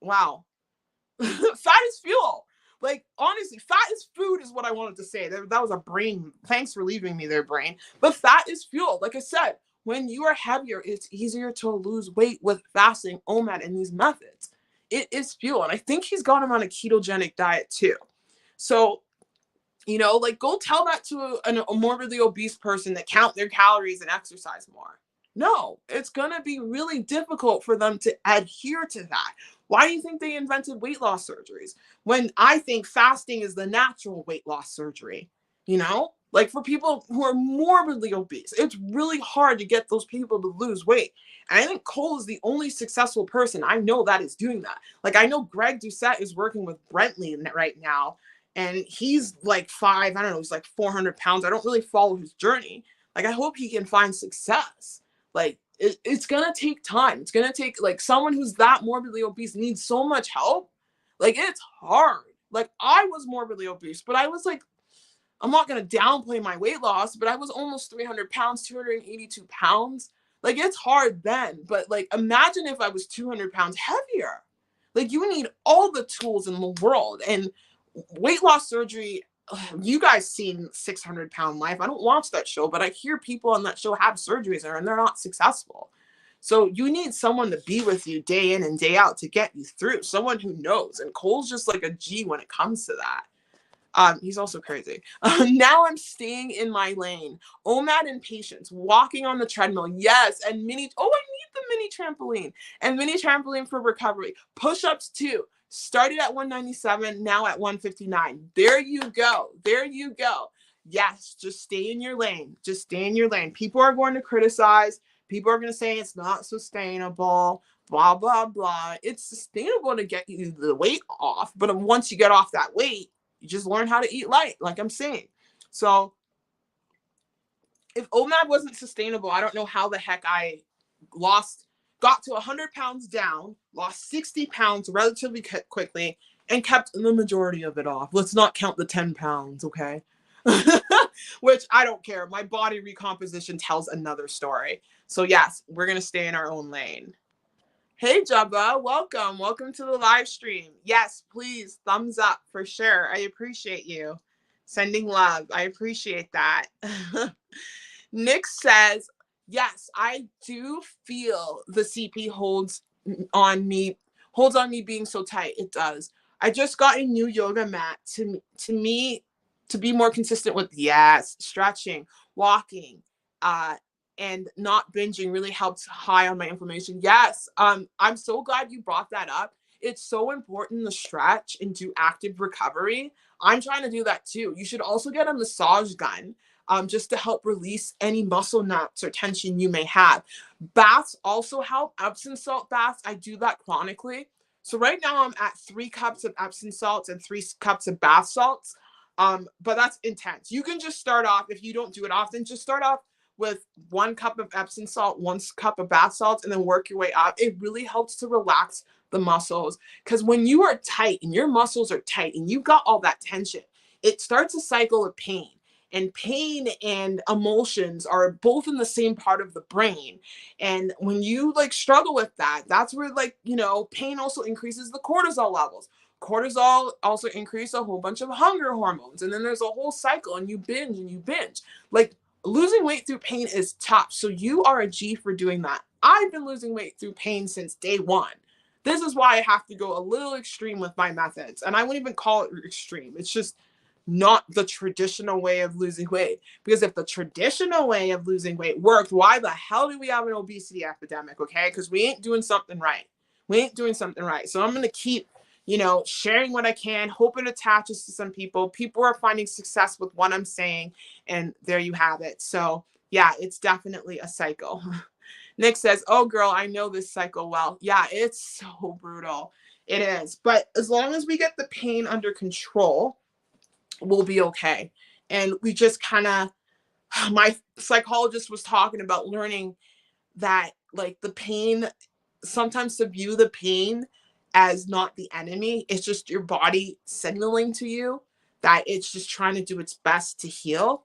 Wow. Fat is fuel. Like, honestly, fat is food is what I wanted to say. That was a brain. Thanks for leaving me there, brain. But fat is fuel. Like I said, when you are heavier, it's easier to lose weight with fasting, OMAD, and these methods. It is fuel. And I think he's got him on a ketogenic diet too. So, like, go tell that to a morbidly obese person that count their calories and exercise more. No, it's going to be really difficult for them to adhere to that. Why do you think they invented weight loss surgeries? When I think fasting is the natural weight loss surgery, like for people who are morbidly obese, it's really hard to get those people to lose weight. And I think Cole is the only successful person I know that is doing that. Like, I know Greg Doucette is working with Brentley right now, and he's like he's like 400 pounds. I don't really follow his journey. Like, I hope he can find success. Like, it's going to take time. It's going to take, like, someone who's that morbidly obese needs so much help. Like, it's hard. Like, I was morbidly obese, but I was like, I'm not going to downplay my weight loss, but I was almost 300 pounds, 282 pounds. Like, it's hard then. But, like, imagine if I was 200 pounds heavier. Like, you need all the tools in the world. And weight loss surgery, you guys seen 600-Pound Life. I don't watch that show, but I hear people on that show have surgeries and they're not successful. So you need someone to be with you day in and day out to get you through. Someone who knows. And Cole's just like a G when it comes to that. He's also crazy. Now I'm staying in my lane. OMAD and patience. Walking on the treadmill. Yes. And I need the mini trampoline. And mini trampoline for recovery. Push-ups too. Started at 197, now at 159. There you go. There you go. Yes, just stay in your lane. Just stay in your lane. People are going to criticize. People are going to say it's not sustainable, blah, blah, blah. It's sustainable to get you the weight off. But once you get off that weight, you just learn how to eat light, like I'm saying. So if OMAD wasn't sustainable, I don't know how the heck I got to 100 pounds down, lost 60 pounds relatively quickly, and kept the majority of it off. Let's not count the 10 pounds, okay? Which I don't care. My body recomposition tells another story. So yes, we're going to stay in our own lane. Hey, Jabba, welcome. Welcome to the live stream. Yes, please, thumbs up for sure. I appreciate you. Sending love. I appreciate that. Nick says, yes, I do feel the CP holds on me being so tight. It does. I just got a new yoga mat to be more consistent with, yes, stretching, walking, and not binging really helps high on my inflammation. Yes, I'm so glad you brought that up. It's so important to stretch and do active recovery. I'm trying to do that too. You should also get a massage gun. just to help release any muscle knots or tension you may have. Baths also help. Epsom salt baths, I do that chronically. So right now I'm at 3 cups of Epsom salts and 3 cups of bath salts. But that's intense. You can just start off, if you don't do it often, just start off with 1 cup of Epsom salt, 1 cup of bath salts, and then work your way up. It really helps to relax the muscles, because when you are tight and your muscles are tight and you've got all that tension, it starts a cycle of pain. And pain and emotions are both in the same part of the brain. And when you like struggle with that, that's where, like, you know, pain also increases the cortisol levels. Cortisol also increases a whole bunch of hunger hormones. And then there's a whole cycle, and you binge and you binge. Like, losing weight through pain is tough. So you are a G for doing that. I've been losing weight through pain since day one. This is why I have to go a little extreme with my methods. And I wouldn't even call it extreme. It's just not the traditional way of losing weight. Because if the traditional way of losing weight worked, why the hell do we have an obesity epidemic? Okay, because we ain't doing something right. We ain't doing something right. So I'm going to keep, you know, sharing what I can, hope it attaches to some people. People are finding success with what I'm saying, and there you have it. So yeah, it's definitely a cycle. Nick says, oh girl, I know this cycle well. Yeah, it's so brutal. It is. But as long as we get the pain under control, we'll be okay. And we just kind of, my psychologist was talking about learning that, like, the pain, sometimes to view the pain as not the enemy. It's just your body signaling to you that it's just trying to do its best to heal.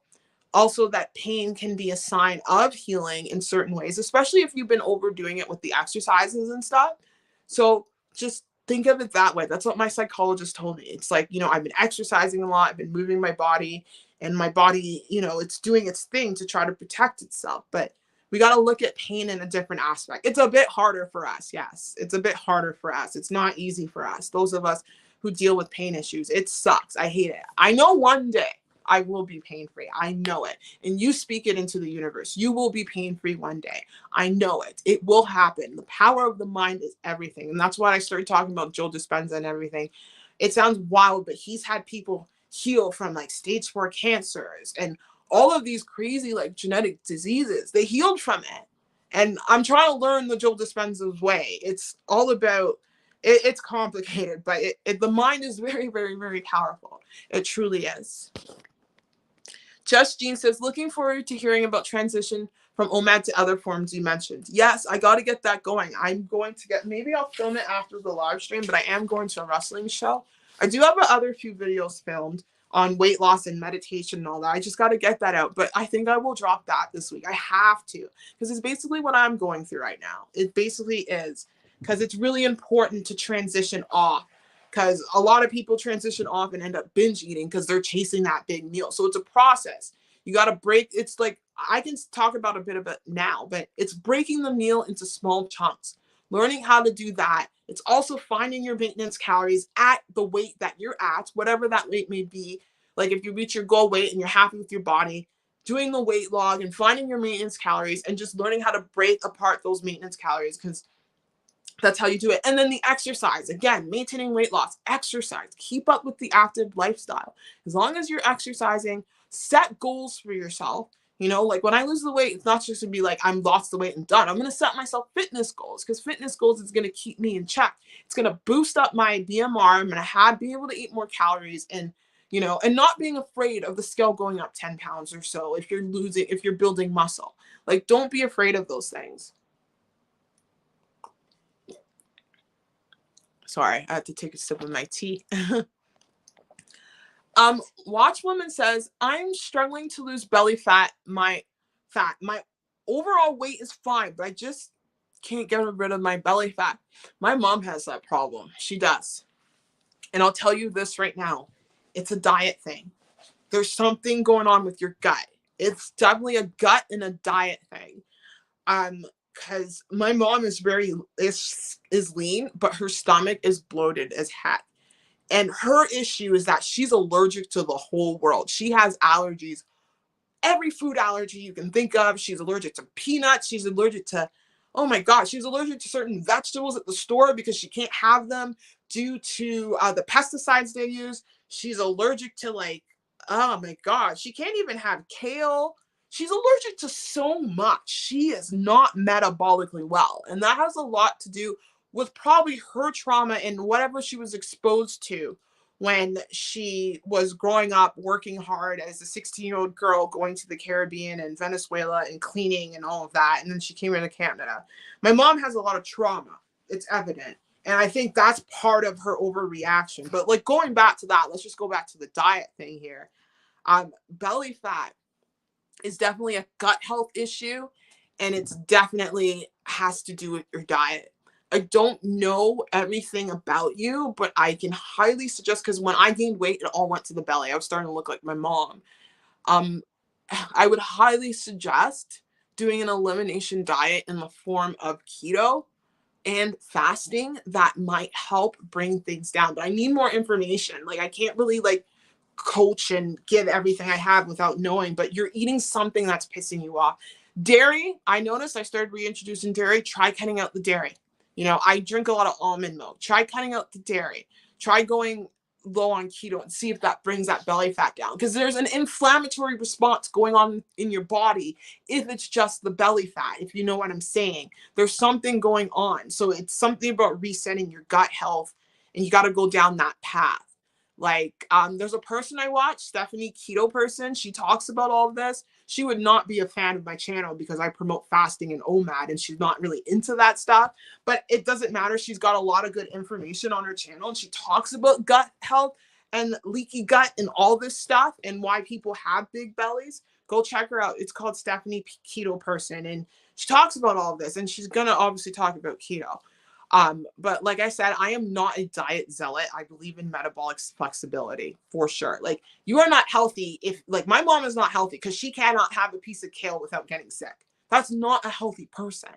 Also, that pain can be a sign of healing in certain ways, especially if you've been overdoing it with the exercises and stuff. So just think of it that way. That's what my psychologist told me. It's like, you know, I've been exercising a lot, I've been moving my body, and my body, you know, it's doing its thing to try to protect itself. But we got to look at pain in a different aspect. It's a bit harder for us. Yes, it's a bit harder for us. It's not easy for us. Those of us who deal with pain issues, it sucks. I hate it. I know one day I will be pain-free. I know it. And you speak it into the universe. You will be pain-free one day. I know it. It will happen. The power of the mind is everything. And that's why I started talking about Joe Dispenza and everything. It sounds wild, but he's had people heal from like stage 4 cancers and all of these crazy like genetic diseases. They healed from it. And I'm trying to learn the Joe Dispenza's way. It's all about, it's complicated, but the mind is very, very, very powerful. It truly is. Just Jean says, looking forward to hearing about transition from OMAD to other forms you mentioned. Yes, I got to get that going. I'm going to get, maybe I'll film it after the live stream, but I am going to a wrestling show. I do have other few videos filmed on weight loss and meditation and all that. I just got to get that out. But I think I will drop that this week. I have to, because it's basically what I'm going through right now. It basically is, because it's really important to transition off. Because a lot of people transition off and end up binge eating because they're chasing that big meal. So it's a process. You got to break. It's like, I can talk about a bit of it now, but it's breaking the meal into small chunks, learning how to do that. It's also finding your maintenance calories at the weight that you're at, whatever that weight may be. Like if you reach your goal weight and you're happy with your body, doing the weight log and finding your maintenance calories and just learning how to break apart those maintenance calories, because that's how you do it. And then the exercise, again, maintaining weight loss, exercise, keep up with the active lifestyle. As long as you're exercising, set goals for yourself. You know, like when I lose the weight, it's not just to be like, I'm lost the weight and done. I'm going to set myself fitness goals, because fitness goals is going to keep me in check. It's going to boost up my BMR. I'm going to be able to eat more calories and, you know, and not being afraid of the scale going up 10 pounds or so if you're building muscle. Like, don't be afraid of those things. Sorry, I had to take a sip of my tea. Watchwoman says, I'm struggling to lose belly fat. My overall weight is fine, but I just can't get rid of my belly fat. My mom has that problem. She does. And I'll tell you this right now. It's a diet thing. There's something going on with your gut. It's definitely a gut and a diet thing. Because my mom is is lean, but her stomach is bloated as heck. And her issue is that she's allergic to the whole world. She has allergies, every food allergy you can think of. She's allergic to peanuts. She's allergic to, oh my God, she's allergic to certain vegetables at the store because she can't have them due to the pesticides they use. She's allergic to like oh my God, she can't even have kale. She's allergic to so much. She is not metabolically well. And that has a lot to do with probably her trauma and whatever she was exposed to when she was growing up, working hard as a 16-year-old girl, going to the Caribbean and Venezuela and cleaning and all of that. And then she came into Canada. My mom has a lot of trauma. It's evident. And I think that's part of her overreaction. But like going back to that, let's just go back to the diet thing here. Belly fat is definitely a gut health issue, and it's definitely has to do with your diet. I don't know everything about you, but I can highly suggest, because when I gained weight, it all went to the belly. I was starting to look like my mom. Um, I would highly suggest doing an elimination diet in the form of keto and fasting. That might help bring things down, but I need more information. Like, I can't really like coach and give everything I have without knowing, but you're eating something that's pissing you off. Dairy, I noticed I started reintroducing dairy. Try cutting out the dairy. I drink a lot of almond milk. Try cutting out the dairy. Try going low on keto and see if that brings that belly fat down, because there's an inflammatory response going on in your body if it's just the belly fat, if you know what I'm saying. There's something going on. So it's something about resetting your gut health, and you got to go down that path. Like, there's a person I watch, Stephanie, keto person. She talks about all of this. She would not be a fan of my channel because I promote fasting and OMAD, and she's not really into that stuff. But it doesn't matter. She's got a lot of good information on her channel, and she talks about gut health and leaky gut and all this stuff and why people have big bellies. Go check her out. It's called Stephanie Keto Person, and she talks about all of this, and she's gonna obviously talk about keto. But like I said, I am not a diet zealot. I believe in metabolic flexibility for sure. Like, you are not healthy if, like, my mom is not healthy because she cannot have a piece of kale without getting sick. That's not a healthy person.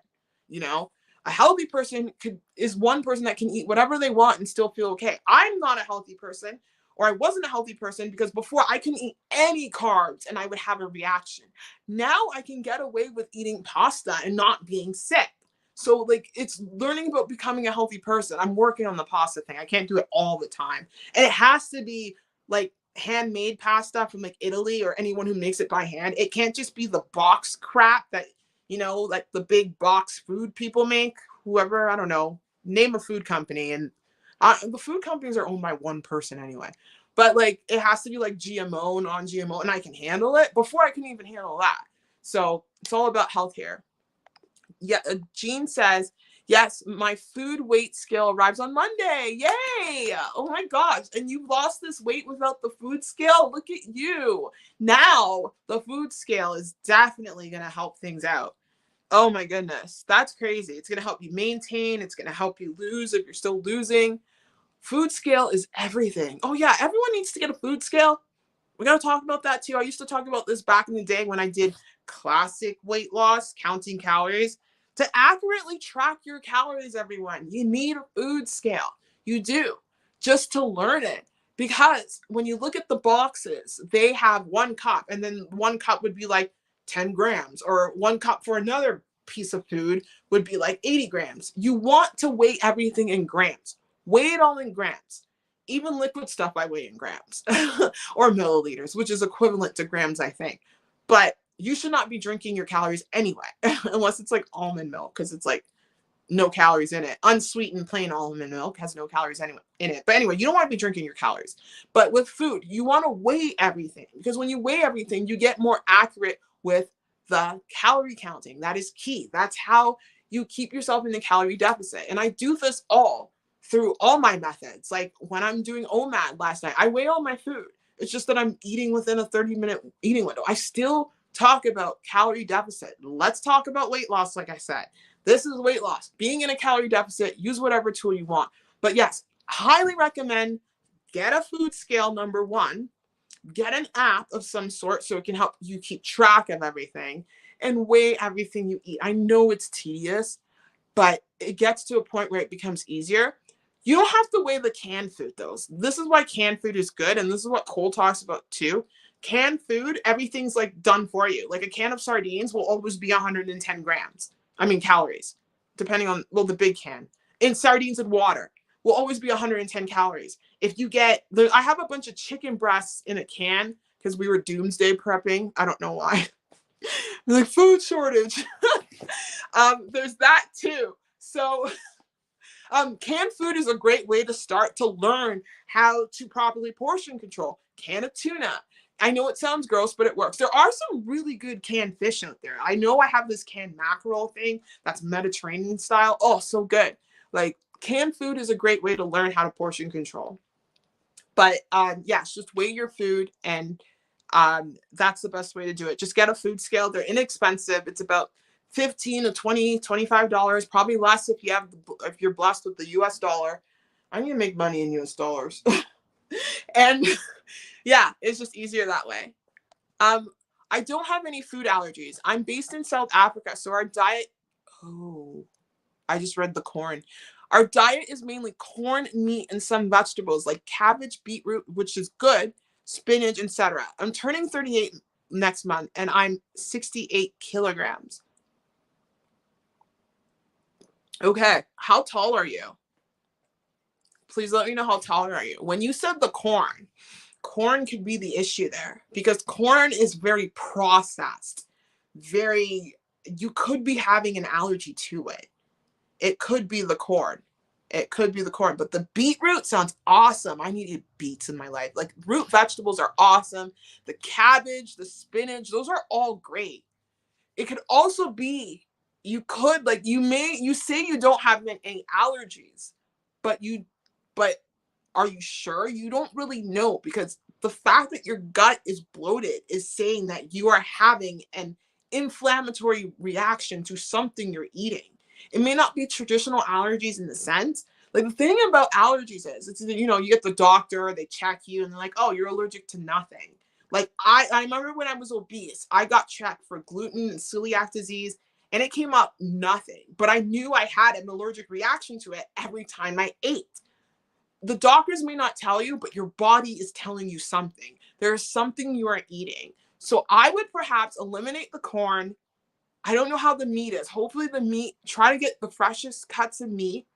A healthy person is one person that can eat whatever they want and still feel okay. I'm not a healthy person, or I wasn't a healthy person, because before I couldn't eat any carbs and I would have a reaction. Now I can get away with eating pasta and not being sick. So, like, it's learning about becoming a healthy person. I'm working on the pasta thing. I can't do it all the time. And it has to be like handmade pasta from like Italy, or anyone who makes it by hand. It can't just be the box crap that, like the big box food people make. Whoever, I don't know, name a food company. And the food companies are owned by one person anyway. But like, it has to be like GMO, non-GMO, and I can handle it. Before I can even handle that. So it's all about health here. Yeah, Jean says, yes, my food weight scale arrives on Monday. Yay! Oh my gosh. And you lost this weight without the food scale? Look at you. Now, the food scale is definitely going to help things out. Oh my goodness. That's crazy. It's going to help you maintain. It's going to help you lose if you're still losing. Food scale is everything. Oh yeah, everyone needs to get a food scale. We got to talk about that too. I used to talk about this back in the day when I did classic weight loss, counting calories. To accurately track your calories, everyone, you need a food scale. You do, just to learn it. Because when you look at the boxes, they have 1 cup, and then 1 cup would be like 10 grams, or 1 cup for another piece of food would be like 80 grams. You want to weigh everything in grams. Weigh it all in grams. Even liquid stuff I weigh in grams or milliliters, which is equivalent to grams, I think. But you should not be drinking your calories anyway, unless it's like almond milk, because it's like no calories in it. Unsweetened plain almond milk has no calories anyway in it. But anyway, you don't want to be drinking your calories. But with food, you want to weigh everything, because when you weigh everything, you get more accurate with the calorie counting. That is key. That's how you keep yourself in the calorie deficit. And I do this all through all my methods. Like when I'm doing OMAD last night, I weigh all my food. It's just that I'm eating within a 30-minute eating window. I still talk about calorie deficit. Let's talk about weight loss. Like I said, this is weight loss. Being in a calorie deficit, use whatever tool you want. But yes, highly recommend get a food scale, number one. Get an app of some sort so it can help you keep track of everything and weigh everything you eat. I know it's tedious, but it gets to a point where it becomes easier. You don't have to weigh the canned food, though. This is why canned food is good, and this is what Cole talks about too. Canned food, everything's like done for you. Like a can of sardines will always be 110 grams. I mean calories, depending on, well, the big can. In sardines and water will always be 110 calories. If you get, I have a bunch of chicken breasts in a can because we were doomsday prepping. I don't know why. Like food shortage. There's that too. So canned food is a great way to start to learn how to properly portion control. Can of tuna. I know it sounds gross, but it works. There are some really good canned fish out there. I know I have this canned mackerel thing that's Mediterranean style. Oh, so good. Like canned food is a great way to learn how to portion control. But yes, just weigh your food, and that's the best way to do it. Just get a food scale. They're inexpensive. It's about $15 to $20, $25, probably less if if you're blessed with the US dollar. I need to make money in US dollars. And yeah, it's just easier that way. I don't have any food allergies. I'm based in South Africa, so our diet, oh, I just read the corn. Our diet is mainly corn, meat, and some vegetables like cabbage, beetroot, which is good, spinach, etc. I'm turning 38 next month, and I'm 68 kilograms. Okay, how tall are you? Please let me know how tall are you. When you said the corn could be the issue there because corn is very processed. You could be having an allergy to it. It could be the corn. It could be the corn, but the beetroot sounds awesome. I needed beets in my life. Like root vegetables are awesome. The cabbage, the spinach, those are all great. It could also be, you say you don't have any allergies, but are you sure? You don't really know, because the fact that your gut is bloated is saying that you are having an inflammatory reaction to something you're eating. It may not be traditional allergies in the sense. Like the thing about allergies is, it's, you get the doctor, they check you, and they're like, oh, you're allergic to nothing. Like I remember when I was obese, I got checked for gluten and celiac disease, and it came up nothing. But I knew I had an allergic reaction to it every time I ate. The doctors may not tell you, but your body is telling you something. There is something you are eating. So I would perhaps eliminate the corn. I don't know how the meat is. Hopefully the meat, try to get the freshest cuts of meat.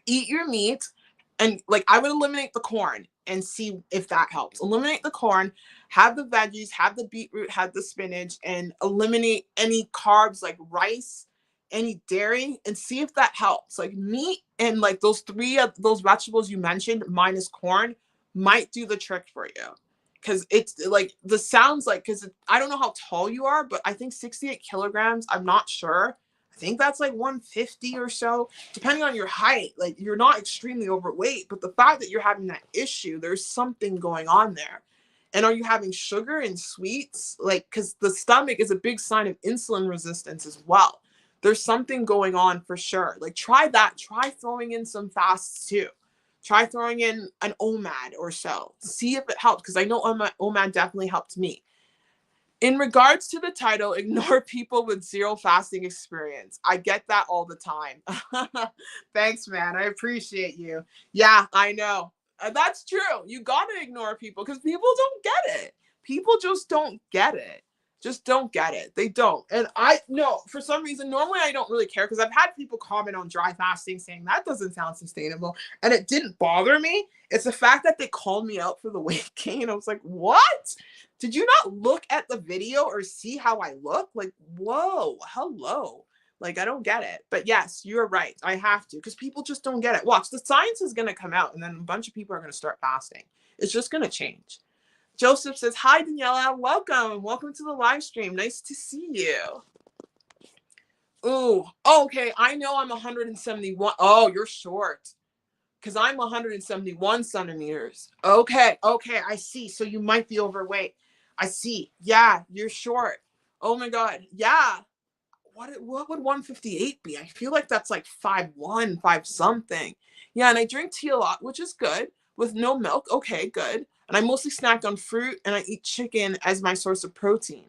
Eat your meat. And like I would eliminate the corn and see if that helps. Eliminate the corn, have the veggies, have the beetroot, have the spinach, and eliminate any carbs like rice, any dairy, and see if that helps. Like meat and like those three of those vegetables you mentioned minus corn might do the trick for you. Because it's like the sounds like, because I don't know how tall you are, but I think 68 kilograms, I'm not sure. I think that's like 150 or so, depending on your height. Like you're not extremely overweight, but the fact that you're having that issue, there's something going on there. And are you having sugar and sweets? Like, because the stomach is a big sign of insulin resistance as well. There's something going on for sure. Like try that. Try throwing in some fasts too. Try throwing in an OMAD or so. See if it helps, because I know OMAD definitely helped me. In regards to the title, ignore people with zero fasting experience. I get that all the time. Thanks, man. I appreciate you. Yeah, I know. That's true. You got to ignore people because people don't get it. People just don't get it. Just don't get it. They don't. And for some reason, normally I don't really care, because I've had people comment on dry fasting saying that doesn't sound sustainable. And it didn't bother me. It's the fact that they called me out for the weight gain. I was like, what? Did you not look at the video or see how I look? Like, whoa, hello. Like, I don't get it. But yes, you're right. I have to, because people just don't get it. Watch, the science is going to come out, and then a bunch of people are going to start fasting. It's just going to change. Joseph says, hi, Daniela. Welcome. Welcome to the live stream. Nice to see you. Ooh, okay. I know I'm 171. Oh, you're short. Because I'm 171 centimeters. Okay. I see. So you might be overweight. I see. Yeah, you're short. Oh my God. Yeah. What would 158 be? I feel like that's like 5'1", 5 something. Yeah, and I drink tea a lot, which is good, with no milk. Okay, good. And I mostly snack on fruit, and I eat chicken as my source of protein.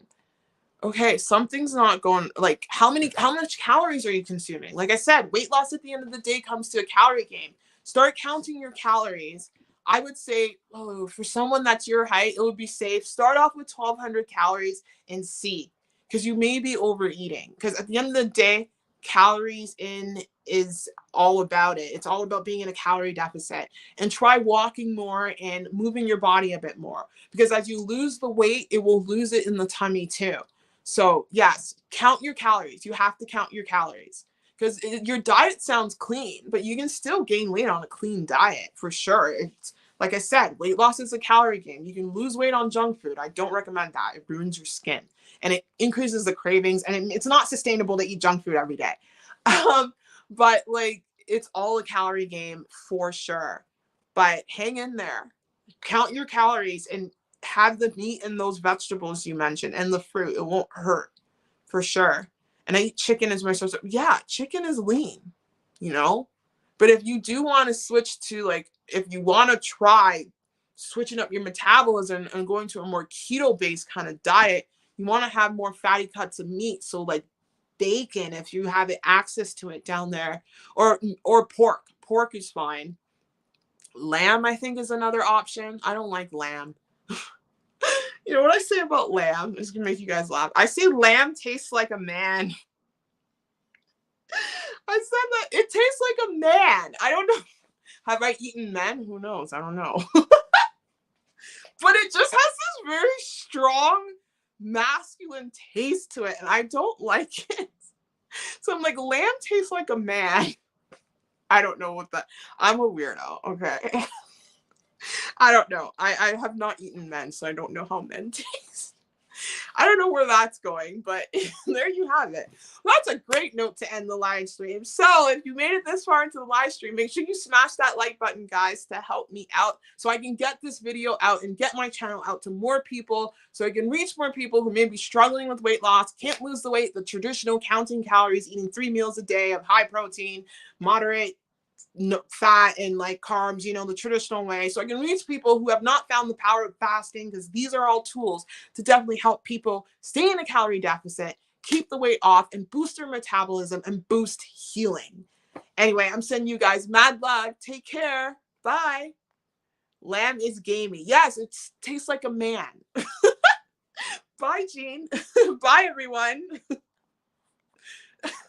Okay, something's not going, like, how much calories are you consuming? Like I said, weight loss at the end of the day comes to a calorie game. Start counting your calories. I would say, for someone that's your height, it would be safe. Start off with 1,200 calories and see, because you may be overeating. Because at the end of the day, calories in is all about it. It's all about being in a calorie deficit. And try walking more and moving your body a bit more, because as you lose the weight, it will lose it in the tummy too. So yes, count your calories. You have to count your calories, because your diet sounds clean, but you can still gain weight on a clean diet for sure. It's like I said, weight loss is a calorie game. You can lose weight on junk food. I don't recommend that. It ruins your skin and it increases the cravings, and it's not sustainable to eat junk food every day. But like, it's all a calorie game for sure. But hang in there, count your calories, and have the meat and those vegetables you mentioned and the fruit. It won't hurt for sure. And I eat chicken as my source of, yeah, chicken is lean, you know? But if you do want to switch to, like, if you want to try switching up your metabolism and going to a more keto-based kind of diet, you want to have more fatty cuts of meat. So like bacon, if you have access to it down there, or pork. Pork is fine. Lamb, I think, is another option. I don't like lamb. You know what I say about lamb is gonna make you guys laugh. I say lamb tastes like a man. I said that it tastes like a man. I don't know. Have I eaten men? Who knows? I don't know. But it just has this very strong masculine taste to it, and I don't like it. So I'm like, lamb tastes like a man. I don't know what that. I'm a weirdo. Okay. I don't know. I have not eaten men, so I don't know how men taste. I don't know where that's going, but there you have it. Well, that's a great note to end the live stream. So if you made it this far into the live stream, make sure you smash that like button, guys, to help me out so I can get this video out and get my channel out to more people, so I can reach more people who may be struggling with weight loss, can't lose the weight, the traditional counting calories, eating 3 meals a day of high protein, moderate fat and like carbs, you know, the traditional way. So I can reach people who have not found the power of fasting, because these are all tools to definitely help people stay in a calorie deficit, keep the weight off, and boost their metabolism and boost healing. Anyway, I'm sending you guys mad love. Take care. Bye. Lamb is gamey. Yes, it tastes like a man. Bye, Jean. Bye, everyone.